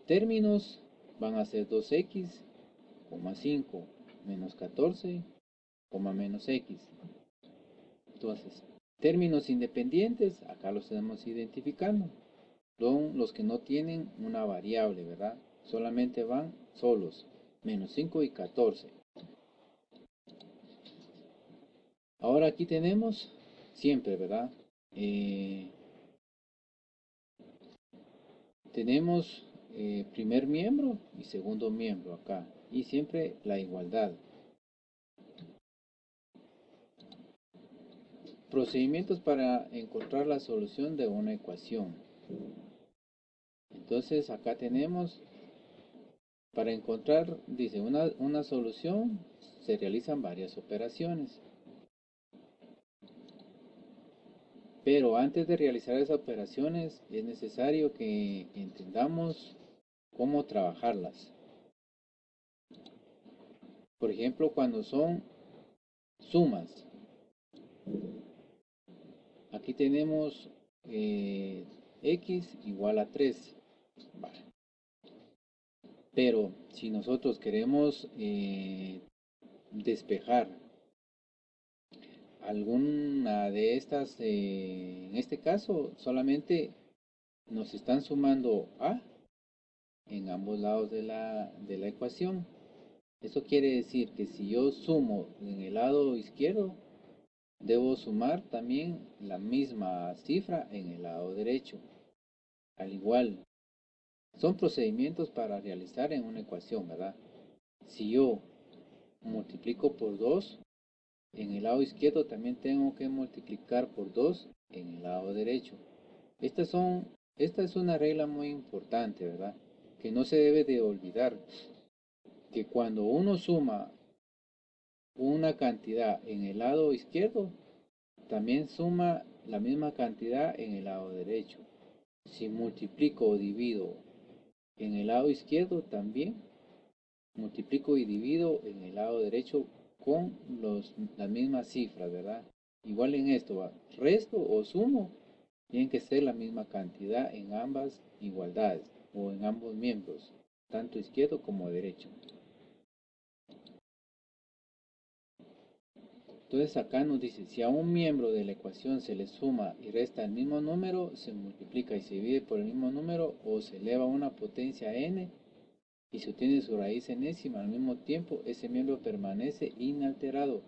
Términos van a ser 2x, 5, menos 14, menos x. Entonces, términos independientes, acá los estamos identificando. Son los que no tienen una variable, ¿verdad? Solamente van solos, menos 5 y 14. Ahora aquí tenemos siempre, ¿verdad? Tenemos primer miembro y segundo miembro acá. Y siempre la igualdad. Procedimientos para encontrar la solución de una ecuación. Entonces acá tenemos, para encontrar, dice, una solución, se realizan varias operaciones. Pero antes de realizar esas operaciones es necesario que entendamos cómo trabajarlas. Por ejemplo, cuando son sumas. Aquí tenemos x igual a 3. Vale. Pero si nosotros queremos despejar alguna de estas, en este caso solamente nos están sumando a en ambos lados de la ecuación. Eso quiere decir que si yo sumo en el lado izquierdo, debo sumar también la misma cifra en el lado derecho. Al igual, son procedimientos para realizar en una ecuación, ¿verdad? Si yo multiplico por 2, en el lado izquierdo también tengo que multiplicar por 2 en el lado derecho. Esta es una regla muy importante, ¿verdad? Que no se debe de olvidar, que cuando uno suma una cantidad en el lado izquierdo, también suma la misma cantidad en el lado derecho. Si multiplico o divido en el lado izquierdo, también multiplico y divido en el lado derecho con las mismas cifras, ¿verdad? Igual en esto, ¿va? Resto o sumo, tienen que ser la misma cantidad en ambas igualdades o en ambos miembros, tanto izquierdo como derecho. Entonces acá nos dice, si a un miembro de la ecuación se le suma y resta el mismo número, se multiplica y se divide por el mismo número o se eleva a una potencia n y se obtiene su raíz enésima al mismo tiempo, ese miembro permanece inalterado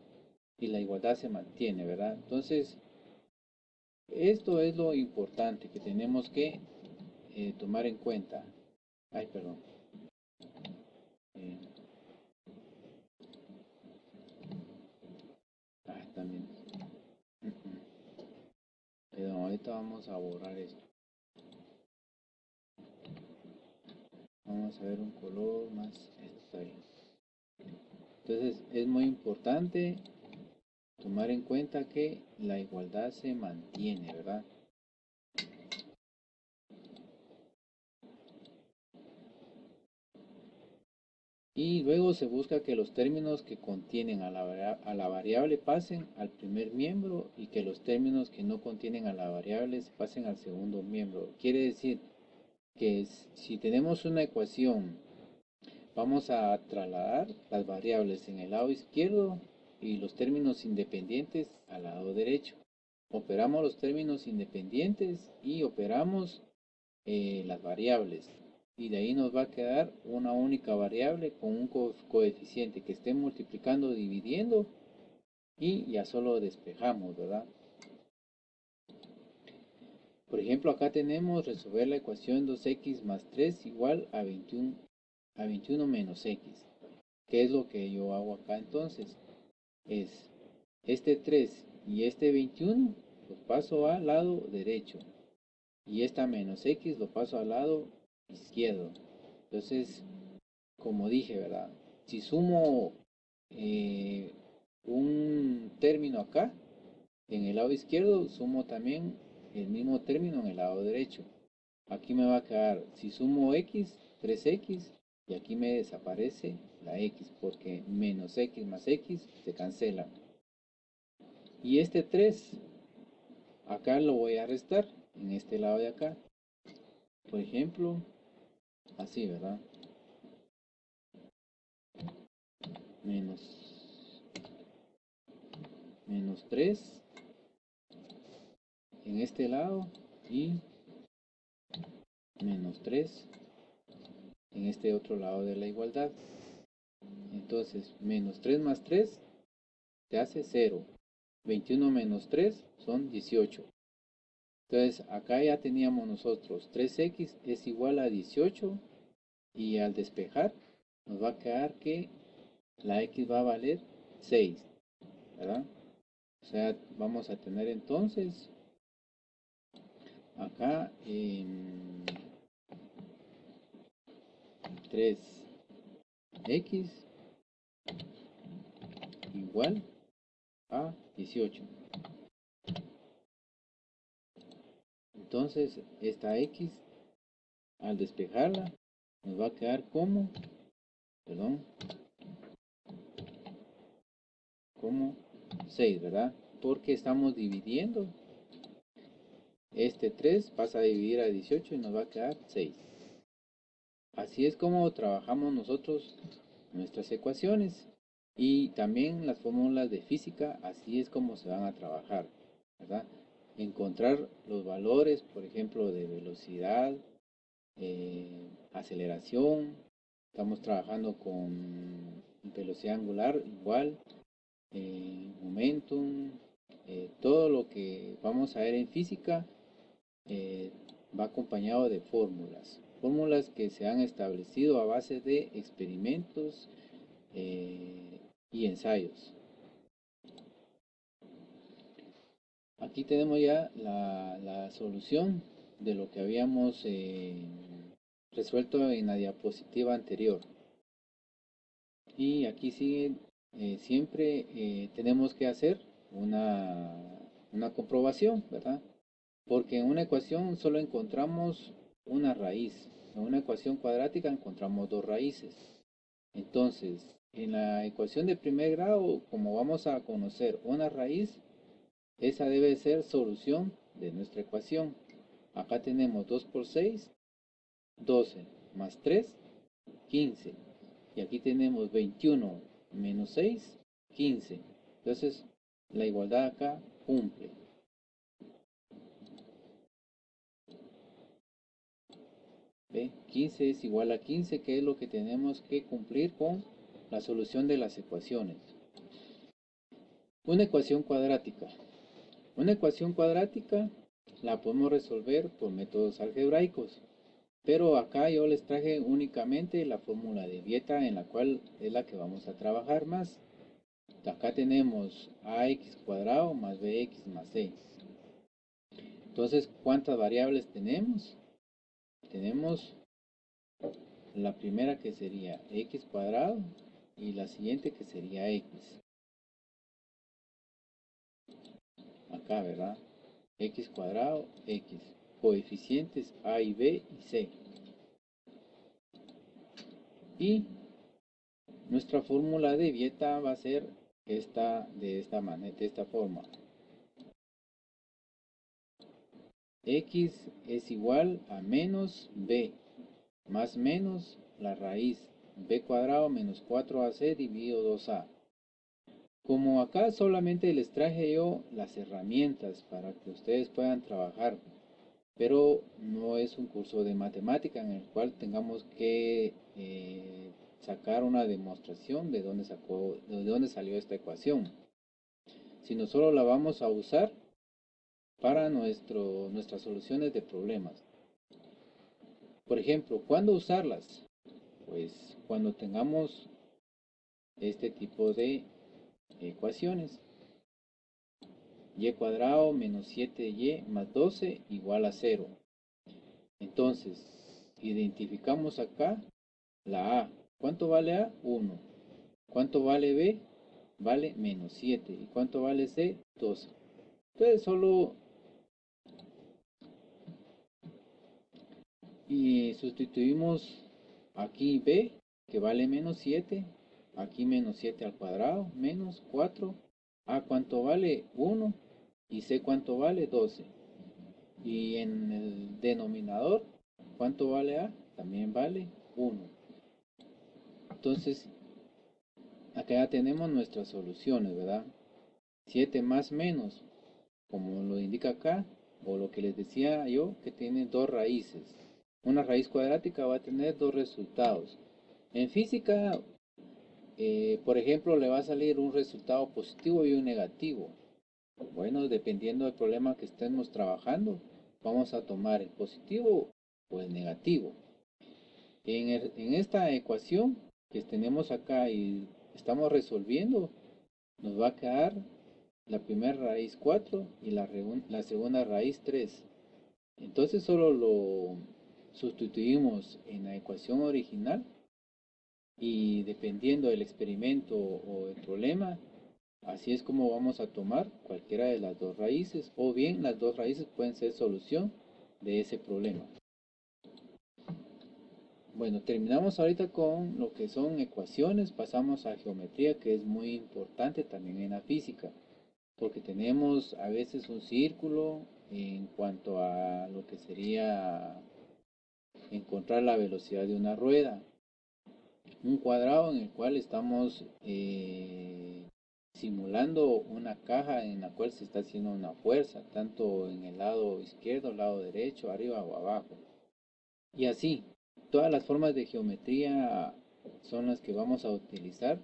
y la igualdad se mantiene, ¿verdad? Entonces, esto es lo importante que tenemos que tomar en cuenta. Ay, perdón. También. Perdón, ahorita vamos a borrar esto. Vamos a ver un color más. Está bien. Entonces, es muy importante tomar en cuenta que la igualdad se mantiene, ¿verdad? Y luego se busca que los términos que contienen a la variable pasen al primer miembro y que los términos que no contienen a la variable se pasen al segundo miembro. Quiere decir que si tenemos una ecuación, vamos a trasladar las variables en el lado izquierdo y los términos independientes al lado derecho. Operamos los términos independientes y operamos las variables. Y de ahí nos va a quedar una única variable con un coeficiente que esté multiplicando o dividiendo y ya solo despejamos, ¿verdad? Por ejemplo, acá tenemos resolver la ecuación 2x más 3 igual a 21 menos x. ¿Qué es lo que yo hago acá entonces? Es este 3 y este 21 los paso al lado derecho y esta menos x lo paso al lado izquierdo. Entonces, como dije, ¿verdad? Si sumo un término acá, en el lado izquierdo, sumo también el mismo término en el lado derecho. Aquí me va a quedar, si sumo x, 3x, y aquí me desaparece la x, porque menos x más x se cancelan. Y este 3, acá lo voy a restar, en este lado de acá. Por ejemplo, así, ¿verdad? Menos 3 en este lado y menos 3 en este otro lado de la igualdad. Entonces, menos 3 más 3 te hace 0. 21 menos 3 son 18. Entonces, acá ya teníamos nosotros 3x es igual a 18 y al despejar nos va a quedar que la x va a valer 6, ¿verdad? O sea, vamos a tener entonces acá 3x igual a 18. Entonces, esta x, al despejarla, nos va a quedar como, como 6, ¿verdad? Porque estamos dividiendo. Este 3 pasa a dividir a 18 y nos va a quedar 6. Así es como trabajamos nosotros nuestras ecuaciones. Y también las fórmulas de física, así es como se van a trabajar, ¿verdad? Encontrar los valores, por ejemplo, de velocidad, aceleración. Estamos trabajando con velocidad angular igual, momentum, todo lo que vamos a ver en física va acompañado de fórmulas. Fórmulas que se han establecido a base de experimentos y ensayos. Aquí tenemos ya la solución de lo que habíamos resuelto en la diapositiva anterior. Y aquí sigue, siempre tenemos que hacer una comprobación, ¿verdad? Porque en una ecuación solo encontramos una raíz. En una ecuación cuadrática encontramos dos raíces. Entonces, en la ecuación de primer grado, como vamos a conocer una raíz, esa debe ser solución de nuestra ecuación. Acá tenemos 2 por 6, 12, más 3, 15. Y aquí tenemos 21 menos 6, 15. Entonces, la igualdad acá cumple. ¿Ve? 15 es igual a 15, que es lo que tenemos que cumplir con la solución de las ecuaciones. Una ecuación cuadrática. Una ecuación cuadrática la podemos resolver por métodos algebraicos. Pero acá yo les traje únicamente la fórmula de Vieta, en la cual es la que vamos a trabajar más. Acá tenemos ax cuadrado más bx más c. Entonces, ¿cuántas variables tenemos? Tenemos la primera, que sería x cuadrado, y la siguiente, que sería x. Acá, ¿verdad? X cuadrado, x. Coeficientes a y b y c. Y nuestra fórmula de Vieta va a ser esta, de esta manera, de esta forma. X es igual a menos b, más menos la raíz b cuadrado menos 4ac dividido 2a. Como acá solamente les traje yo las herramientas para que ustedes puedan trabajar, pero no es un curso de matemática en el cual tengamos que sacar una demostración de dónde salió esta ecuación, sino solo la vamos a usar para nuestras soluciones de problemas. Por ejemplo, ¿cuándo usarlas? Pues cuando tengamos este tipo de ecuaciones. Y cuadrado menos 7y más 12 igual a 0. Entonces, identificamos acá la A. ¿Cuánto vale A? 1. ¿Cuánto vale B? Vale menos 7. ¿Y cuánto vale C? 12. Entonces solo sustituimos aquí B, que vale menos 7. Aquí menos 7 al cuadrado, menos 4. A, ¿cuánto vale? 1. Y C, ¿cuánto vale? 12. Y en el denominador, ¿cuánto vale A? También vale 1. Entonces, acá ya tenemos nuestras soluciones, ¿verdad? 7 más menos, como lo indica acá, o lo que les decía yo, que tiene dos raíces. Una raíz cuadrática va a tener dos resultados. En física, por ejemplo, le va a salir un resultado positivo y un negativo. Bueno, dependiendo del problema que estemos trabajando, vamos a tomar el positivo o el negativo. En esta ecuación que tenemos acá y estamos resolviendo, nos va a quedar la primera raíz 4 y la segunda raíz 3. Entonces solo lo sustituimos en la ecuación original, y dependiendo del experimento o el problema, así es como vamos a tomar cualquiera de las dos raíces, o bien las dos raíces pueden ser solución de ese problema. Bueno, terminamos ahorita con lo que son ecuaciones, pasamos a geometría, que es muy importante también en la física, porque tenemos a veces un círculo en cuanto a lo que sería encontrar la velocidad de una rueda, un cuadrado en el cual estamos simulando una caja en la cual se está haciendo una fuerza, tanto en el lado izquierdo, lado derecho, arriba o abajo. Y así, todas las formas de geometría son las que vamos a utilizar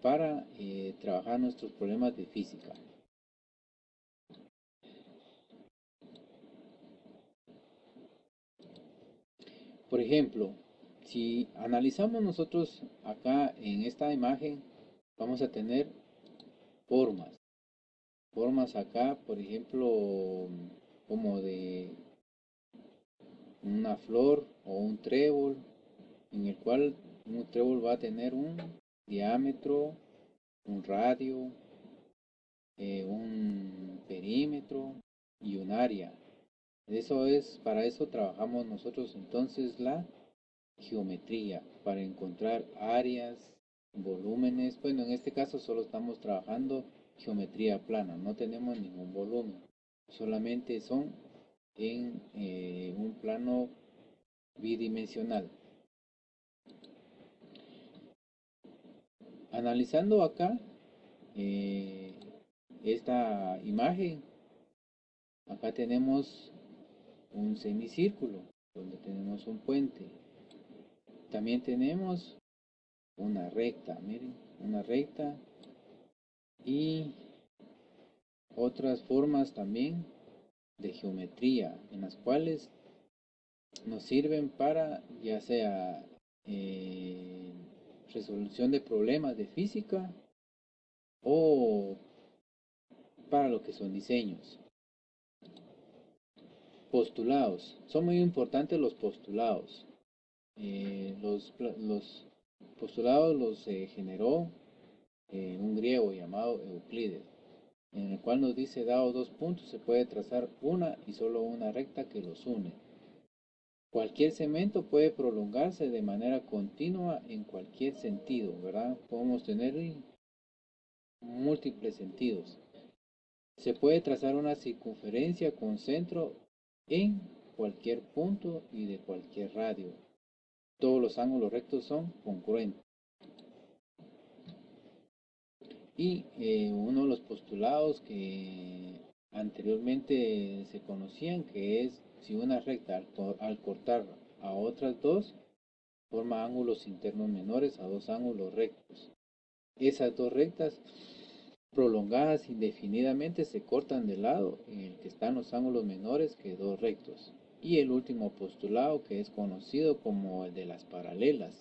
para trabajar nuestros problemas de física. Por ejemplo, si analizamos nosotros acá en esta imagen, vamos a tener formas. formas acá, por ejemplo, como de una flor o un trébol, en el cual un trébol va a tener un diámetro, un radio, un perímetro y un área. Eso es, para eso trabajamos nosotros entonces la geometría, para encontrar áreas, volúmenes. Bueno, en este caso solo estamos trabajando geometría plana, no tenemos ningún volumen, solamente son en un plano bidimensional. Analizando acá eh, esta imagen, acá tenemos un semicírculo donde tenemos un puente. También tenemos una recta, miren, una recta y otras formas también de geometría en las cuales nos sirven para ya sea eh, resolución de problemas de física o para lo que son diseños. Postulados. Son muy importantes los postulados. Los postulados los generó un griego llamado Euclides, en el cual nos dice, dado dos puntos, se puede trazar una y solo una recta que los une. Cualquier segmento puede prolongarse de manera continua en cualquier sentido, ¿verdad? Podemos tener múltiples sentidos. Se puede trazar una circunferencia con centro en cualquier punto y de cualquier radio. Todos los ángulos rectos son congruentes. Y uno de los postulados que anteriormente se conocían, que es si una recta al cortar a otras dos, forma ángulos internos menores a dos ángulos rectos. Esas dos rectas prolongadas indefinidamente se cortan del lado en el que están los ángulos menores que dos rectos. Y el último postulado, que es conocido como el de las paralelas,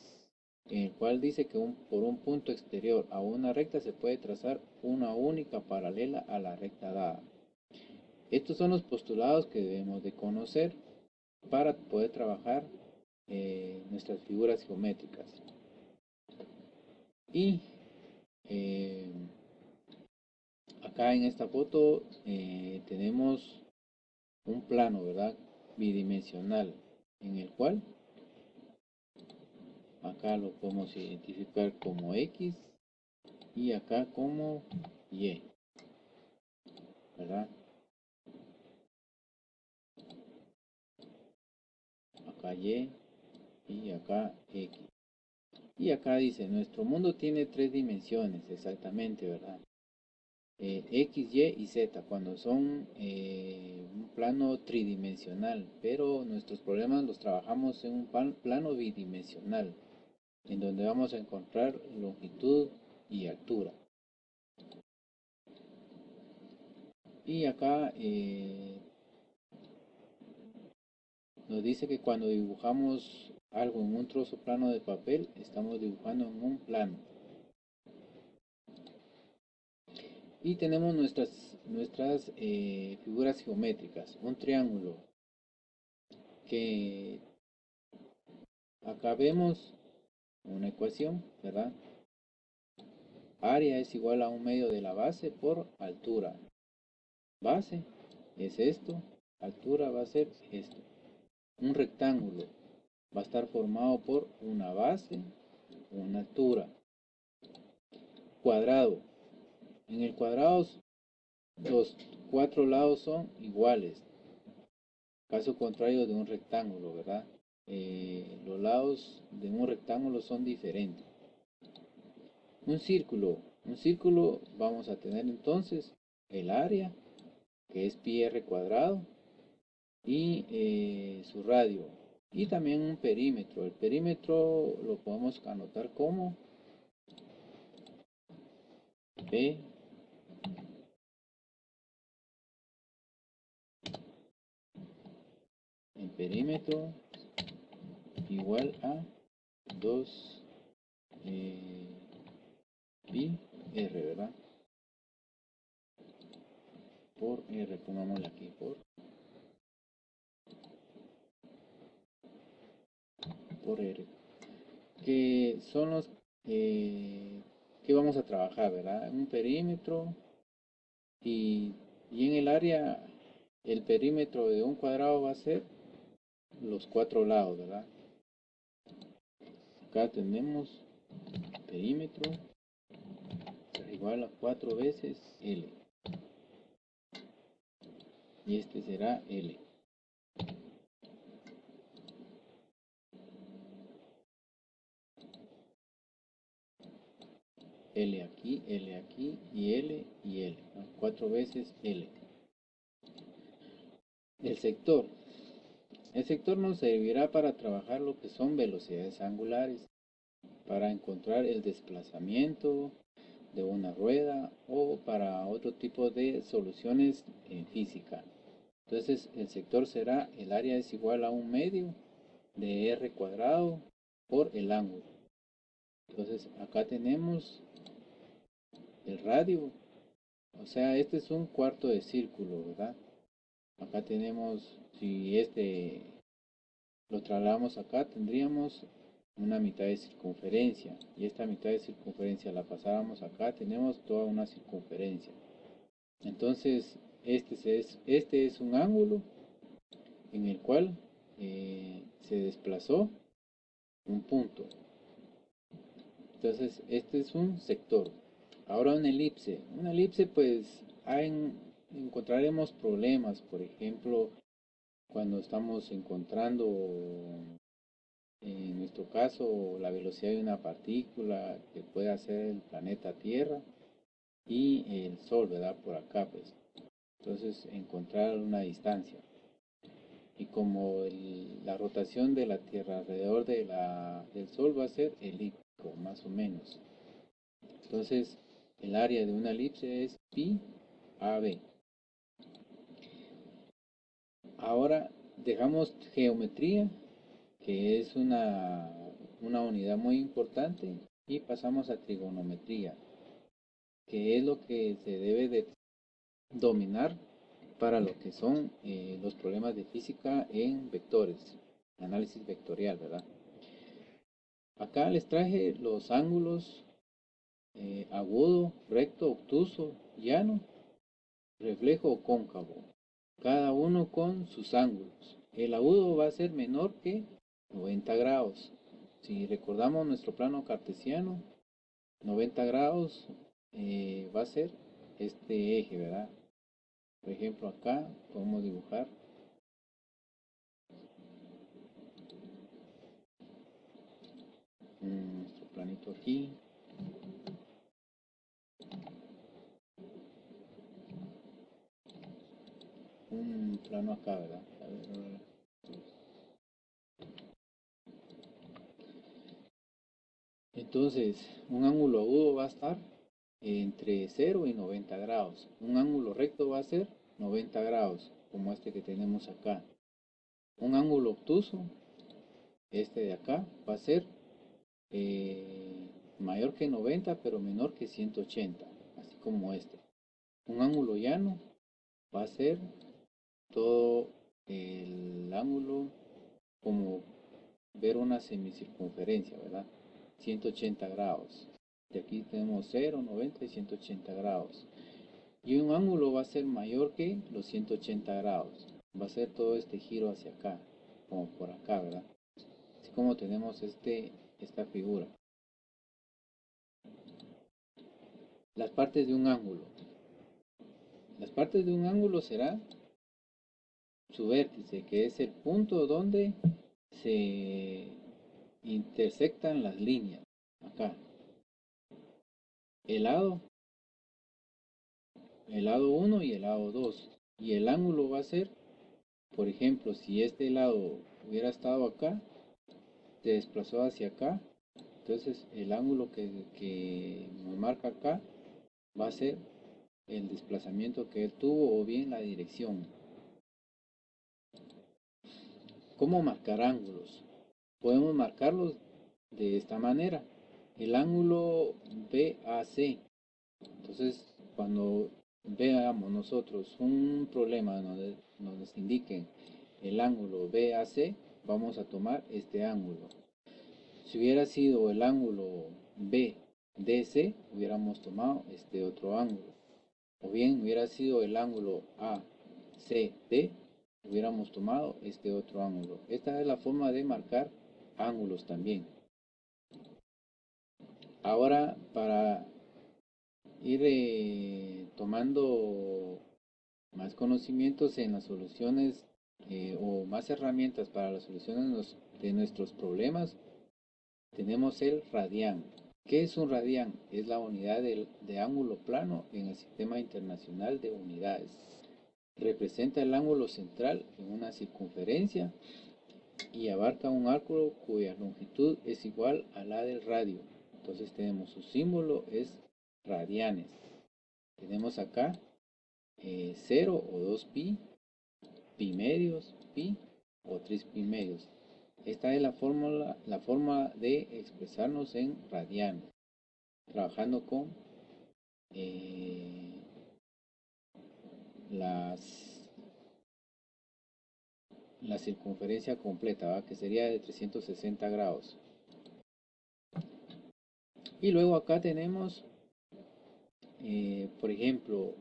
en el cual dice que por un punto exterior a una recta se puede trazar una única paralela a la recta dada. Estos son los postulados que debemos de conocer para poder trabajar nuestras figuras geométricas. Y acá en esta foto tenemos un plano, ¿verdad? Bidimensional, en el cual acá lo podemos identificar como X y acá como Y, ¿verdad? Acá y acá X. Y acá dice, nuestro mundo tiene tres dimensiones, exactamente, ¿verdad? X, Y y Z, cuando son un plano tridimensional, pero nuestros problemas los trabajamos en un plano bidimensional, en donde vamos a encontrar longitud y altura. Y acá nos dice que cuando dibujamos algo en un trozo plano de papel, estamos dibujando en un plano. Y tenemos nuestras figuras geométricas, un triángulo, que acá vemos una ecuación, ¿verdad? Área es igual a un medio de la base por altura. Base es esto, altura va a ser esto. Un rectángulo va a estar formado por una base, una altura. Cuadrado. En el cuadrado los cuatro lados son iguales. Caso contrario de un rectángulo, ¿verdad? Los lados de un rectángulo son diferentes. Un círculo vamos a tener entonces el área, que es pi r cuadrado, y su radio. Y también un perímetro. El perímetro lo podemos anotar como P en perímetro igual a 2 pi r, ¿verdad? por R, pongámosle aquí, por R, que son los que vamos a trabajar, ¿verdad? Un perímetro y en el área, el perímetro de un cuadrado va a ser los 4 lados, ¿verdad? Acá tenemos perímetro igual a 4 veces L, y este será L. L aquí y L, ¿no? 4 veces L. El sector. El sector nos servirá para trabajar lo que son velocidades angulares, para encontrar el desplazamiento de una rueda o para otro tipo de soluciones en física. Entonces el sector será, el área es igual a un medio de R cuadrado por el ángulo. Entonces acá tenemos el radio, o sea, este es un cuarto de círculo, ¿verdad? Acá tenemos, si este lo trasladamos acá, tendríamos una mitad de circunferencia, y esta mitad de circunferencia la pasáramos acá, tenemos toda una circunferencia. Entonces este es un ángulo en el cual se desplazó un punto. Entonces este es un sector. Ahora una elipse pues encontraremos problemas, por ejemplo, cuando estamos encontrando, en nuestro caso, la velocidad de una partícula que puede ser el planeta Tierra y el Sol, ¿verdad? Por acá, pues. Entonces, encontrar una distancia. Y como la rotación de la Tierra alrededor del Sol va a ser elíptico, más o menos. Entonces, el área de una elipse es pi AB. Ahora dejamos geometría, que es una unidad muy importante, y pasamos a trigonometría, que es lo que se debe de dominar para lo que son los problemas de física en vectores, análisis vectorial, ¿verdad? Acá les traje los ángulos agudo, recto, obtuso, llano, reflejo o cóncavo, cada uno con sus ángulos. El agudo va a ser menor que 90 grados. Si recordamos nuestro plano cartesiano, 90 grados va a ser este eje, ¿verdad? Por ejemplo, acá podemos dibujar nuestro planito aquí. Un plano acá, ¿verdad? A ver. Entonces, un ángulo agudo va a estar entre 0 y 90 grados. Un ángulo recto va a ser 90 grados, como este que tenemos acá. Un ángulo obtuso, este de acá, va a ser mayor que 90, pero menor que 180, así como este. Un ángulo llano va a ser todo el ángulo como ver una semicircunferencia, ¿verdad? 180 grados. De aquí tenemos 0, 90 y 180 grados. Y un ángulo va a ser mayor que los 180 grados. Va a ser todo este giro hacia acá, como por acá, ¿verdad? Así como tenemos esta figura. Las partes de un ángulo. Las partes de un ángulo será su vértice, que es el punto donde se intersectan las líneas. Acá. El lado 1 y el lado 2. Y el ángulo va a ser, por ejemplo, si este lado hubiera estado acá, se desplazó hacia acá, entonces el ángulo que nos marca acá va a ser el desplazamiento que él tuvo, o bien la dirección. ¿Cómo marcar ángulos? Podemos marcarlos de esta manera. El ángulo BAC. Entonces, cuando veamos nosotros un problema donde nos indiquen el ángulo BAC, vamos a tomar este ángulo. Si hubiera sido el ángulo BDC, hubiéramos tomado este otro ángulo. O bien hubiera sido el ángulo ACD, hubiéramos tomado este otro ángulo. Esta es la forma de marcar ángulos también. Ahora, para ir tomando más conocimientos en las soluciones o más herramientas para las soluciones de nuestros problemas, tenemos el radián. ¿Qué es un radián? Es la unidad de ángulo plano en el Sistema Internacional de Unidades. Representa el ángulo central en una circunferencia y abarca un ángulo cuya longitud es igual a la del radio. Entonces tenemos su símbolo es radianes. Tenemos acá 0 o 2 pi, pi medios, pi o 3 pi medios. Esta es la forma de expresarnos en radianes, trabajando con la circunferencia completa, ¿va? Que sería de 360 grados. Y luego acá tenemos, por ejemplo,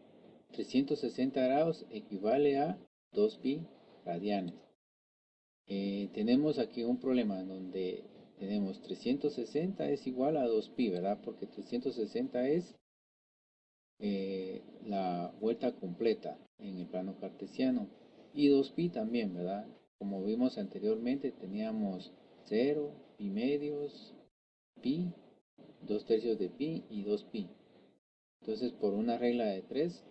360 grados equivale a 2 pi radianes. Tenemos aquí un problema donde tenemos 360 es igual a 2 pi, ¿verdad? Porque 360 es la vuelta completa en el plano cartesiano. Y 2 pi también, ¿verdad? Como vimos anteriormente, teníamos 0, pi medios, pi, 2 tercios de pi y 2 pi. Entonces, por una regla de 3,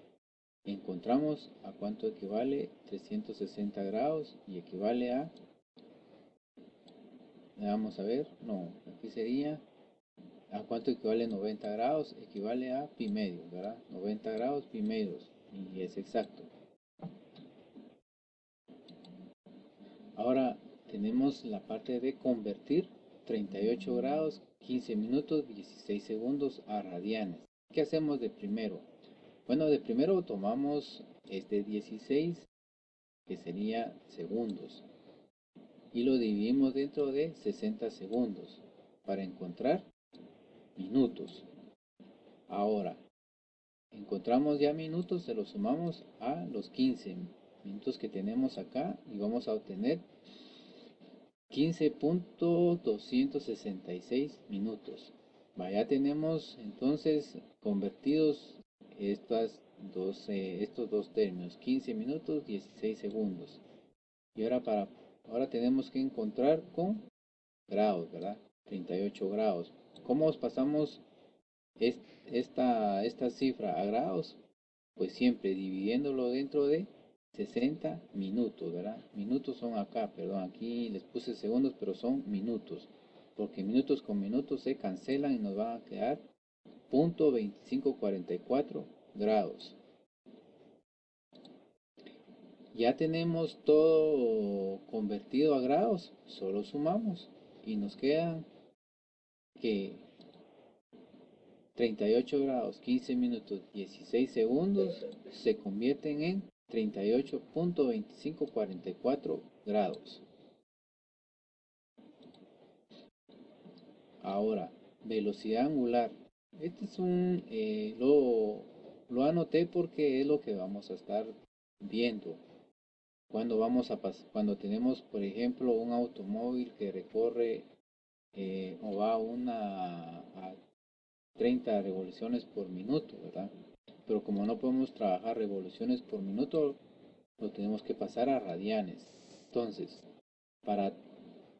encontramos a cuánto equivale 360 grados y equivale a, vamos a ver, no, aquí sería a cuánto equivale 90 grados, equivale a pi medios, ¿verdad? 90 grados pi medios, y es exacto. Ahora tenemos la parte de convertir 38 grados, 15 minutos, 16 segundos a radianes. ¿Qué hacemos de primero? Bueno, de primero tomamos este 16, que sería segundos, y lo dividimos dentro de 60 segundos para encontrar minutos. Ahora, encontramos ya minutos, se los sumamos a los 15 minutos que tenemos acá y vamos a obtener 15.266 minutos. Ya tenemos entonces convertidos estos dos términos, 15 minutos, 16 segundos. Y ahora tenemos que encontrar con grados, ¿verdad? 38 grados. ¿Cómo pasamos esta cifra a grados? Pues siempre dividiéndolo dentro de 60 minutos, ¿verdad? Minutos son acá, perdón, aquí les puse segundos, pero son minutos, porque minutos con minutos se cancelan y nos van a quedar 0.2544 grados. Ya tenemos todo convertido a grados, solo sumamos y nos quedan que 38 grados, 15 minutos, 16 segundos se convierten en 38.2544 grados. Ahora, velocidad angular. Este es lo anoté porque es lo que vamos a estar viendo cuando tenemos, por ejemplo, un automóvil que recorre o va a 30 revoluciones por minuto, ¿verdad? Pero como no podemos trabajar revoluciones por minuto, lo tenemos que pasar a radianes. Entonces, para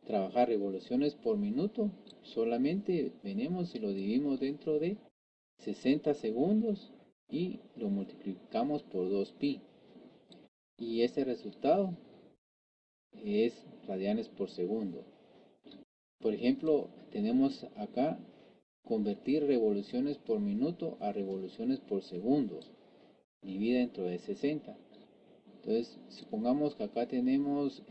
trabajar revoluciones por minuto, solamente venimos y lo dividimos dentro de 60 segundos y lo multiplicamos por 2 pi. Y ese resultado es radianes por segundo. Por ejemplo, tenemos acá convertir revoluciones por minuto a revoluciones por segundo. Divide dentro de 60. Entonces, supongamos que acá tenemos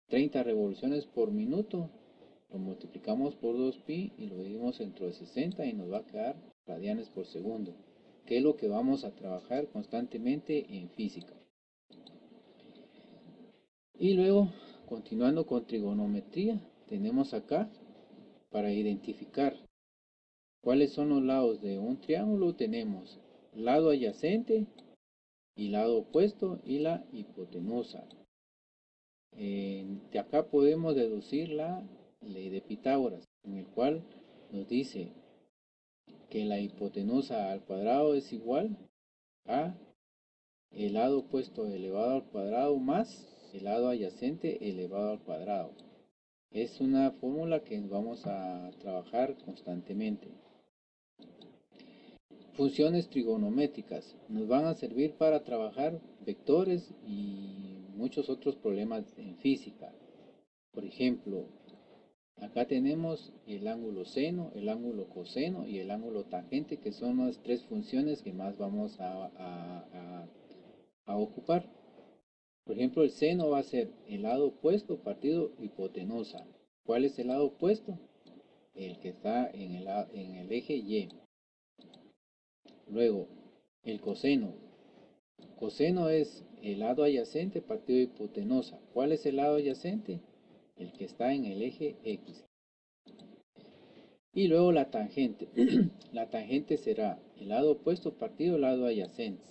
30 revoluciones por minuto. Lo multiplicamos por 2 pi y lo dividimos dentro de 60 y nos va a quedar radianes por segundo. que es lo que vamos a trabajar constantemente en física. Y luego, continuando con trigonometría, tenemos acá para identificar cuáles son los lados de un triángulo. Tenemos lado adyacente y lado opuesto y la hipotenusa. De acá podemos deducir la ley de Pitágoras, en el cual nos dice que la hipotenusa al cuadrado es igual a el lado opuesto elevado al cuadrado más el lado adyacente elevado al cuadrado. Es una fórmula que vamos a trabajar constantemente. Funciones trigonométricas nos van a servir para trabajar vectores y muchos otros problemas en física. Por ejemplo, acá tenemos el ángulo seno, el ángulo coseno y el ángulo tangente, que son las tres funciones que más vamos a ocupar. Por ejemplo, el seno va a ser el lado opuesto partido hipotenusa. ¿Cuál es el lado opuesto? El que está en el eje Y. Luego, el coseno. Coseno es el lado adyacente partido hipotenusa. ¿Cuál es el lado adyacente? El que está en el eje X. Y luego la tangente. La tangente será el lado opuesto partido lado adyacente.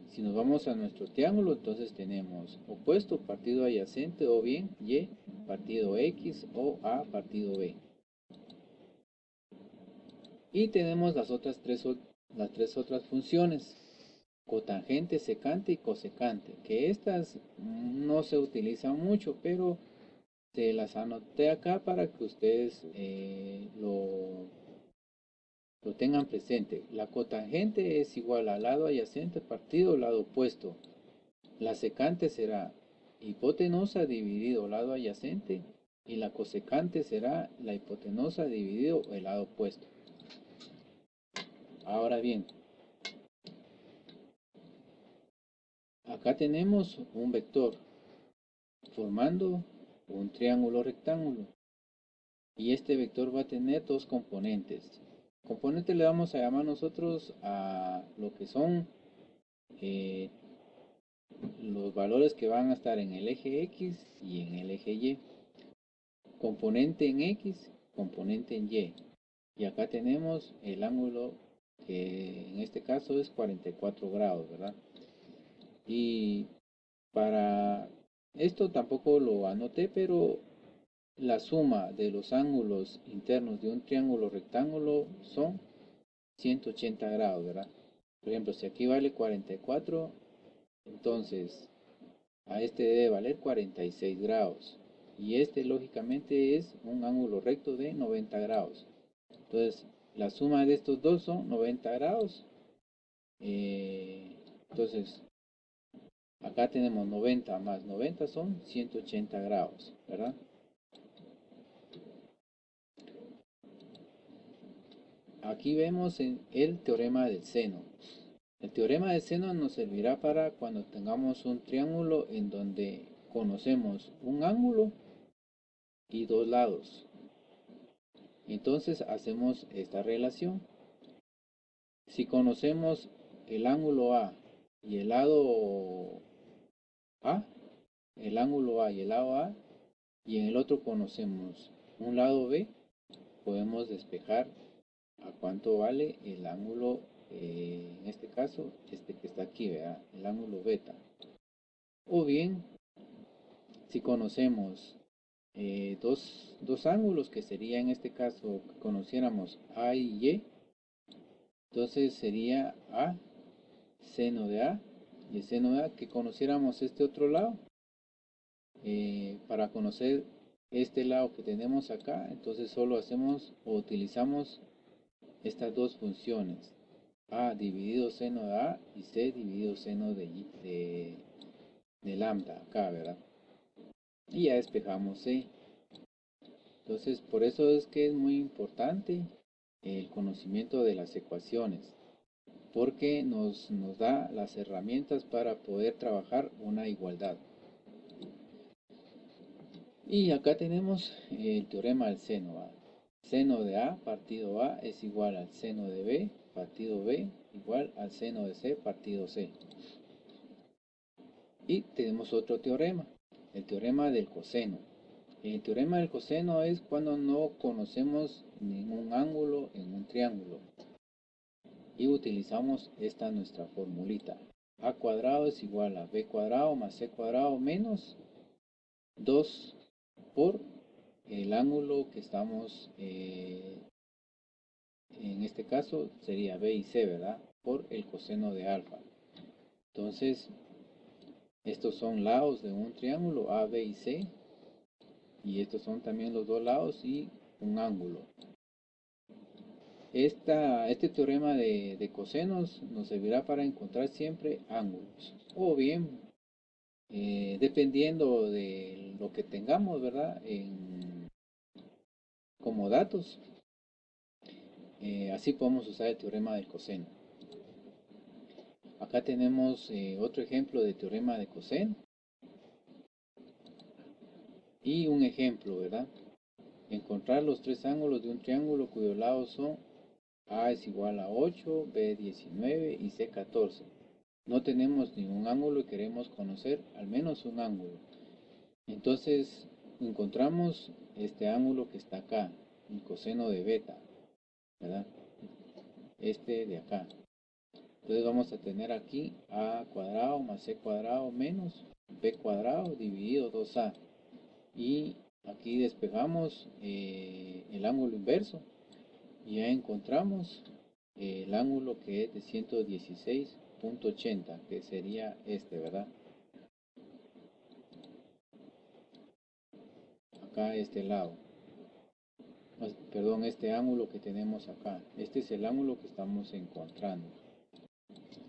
Si nos vamos a nuestro triángulo, entonces tenemos opuesto partido adyacente, o bien Y partido X o A partido B. Y tenemos las tres otras funciones, cotangente, secante y cosecante, que estas no se utilizan mucho, pero se las anoté acá para que ustedes lo tengan presente. La cotangente es igual al lado adyacente partido lado opuesto. La secante será hipotenusa dividido lado adyacente y la cosecante será la hipotenusa dividido el lado opuesto. Ahora bien, acá tenemos un vector formando un triángulo rectángulo y este vector va a tener dos componentes. Componente le vamos a llamar nosotros a lo que son los valores que van a estar en el eje X y en el eje Y. Componente en X, componente en Y. Y acá tenemos el ángulo que en este caso es 44 grados, ¿verdad? Y para esto tampoco lo anoté, pero la suma de los ángulos internos de un triángulo rectángulo son 180 grados, ¿verdad? Por ejemplo, si aquí vale 44, entonces a este debe valer 46 grados. Y este lógicamente es un ángulo recto de 90 grados. Entonces, la suma de estos dos son 90 grados. Entonces, acá tenemos 90 más 90 son 180 grados, ¿verdad? Aquí vemos el teorema del seno. El teorema del seno nos servirá para cuando tengamos un triángulo en donde conocemos un ángulo y dos lados. Entonces hacemos esta relación. Si conocemos el ángulo A y el lado A, el ángulo A y el lado A, y en el otro conocemos un lado B, podemos despejar a cuánto vale el ángulo, en este caso, este que está aquí, ¿verdad? El ángulo beta. O bien, si conocemos dos ángulos, que sería en este caso, que conociéramos A y Y, entonces sería A, seno de A, y el seno de A, que conociéramos este otro lado. Para conocer este lado que tenemos acá, entonces solo hacemos o utilizamos estas dos funciones, A dividido seno de A y C dividido seno de lambda, acá, ¿verdad? Y ya despejamos C. Entonces, por eso es que es muy importante el conocimiento de las ecuaciones, porque nos da las herramientas para poder trabajar una igualdad. Y acá tenemos el teorema del seno. Seno de A partido A es igual al seno de B partido B igual al seno de C partido C. Y tenemos otro teorema, el teorema del coseno. El teorema del coseno es cuando no conocemos ningún ángulo en un triángulo. Y utilizamos esta nuestra formulita. A cuadrado es igual a B cuadrado más C cuadrado menos 2 por el ángulo que estamos, en este caso sería B y C, ¿verdad? Por el coseno de alfa. Entonces, estos son lados de un triángulo A, B y C. Y estos son también los dos lados y un ángulo. Este teorema de cosenos nos servirá para encontrar siempre ángulos. O bien, dependiendo de lo que tengamos, ¿verdad? Como datos. Así podemos usar el teorema del coseno. Acá tenemos otro ejemplo de teorema de coseno. Y un ejemplo, ¿verdad? Encontrar los tres ángulos de un triángulo cuyos lados son A es igual a 8, B 19 y C 14. No tenemos ningún ángulo y queremos conocer al menos un ángulo. Entonces encontramos este ángulo que está acá, el coseno de beta, ¿verdad? Este de acá. Entonces vamos a tener aquí A cuadrado más C cuadrado menos B cuadrado dividido 2A. Y aquí despejamos el ángulo inverso. Y ya encontramos el ángulo que es de 116.80, que sería este, ¿verdad? Acá este lado. Perdón, este ángulo que tenemos acá. Este es el ángulo que estamos encontrando.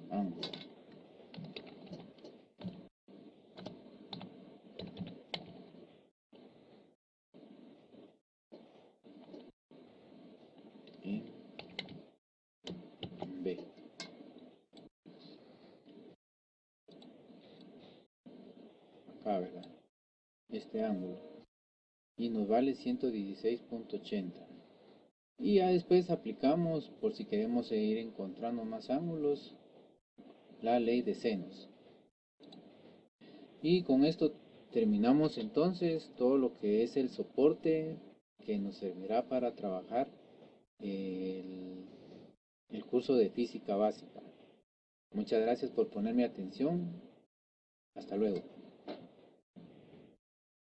Ángulo. En B. Acá, ¿verdad? Este ángulo. Y nos vale 116.80. Y ya después aplicamos, por si queremos seguir encontrando más ángulos, la ley de senos. Y con esto terminamos entonces todo lo que es el soporte que nos servirá para trabajar el curso de física básica. Muchas gracias por ponerme atención. Hasta luego.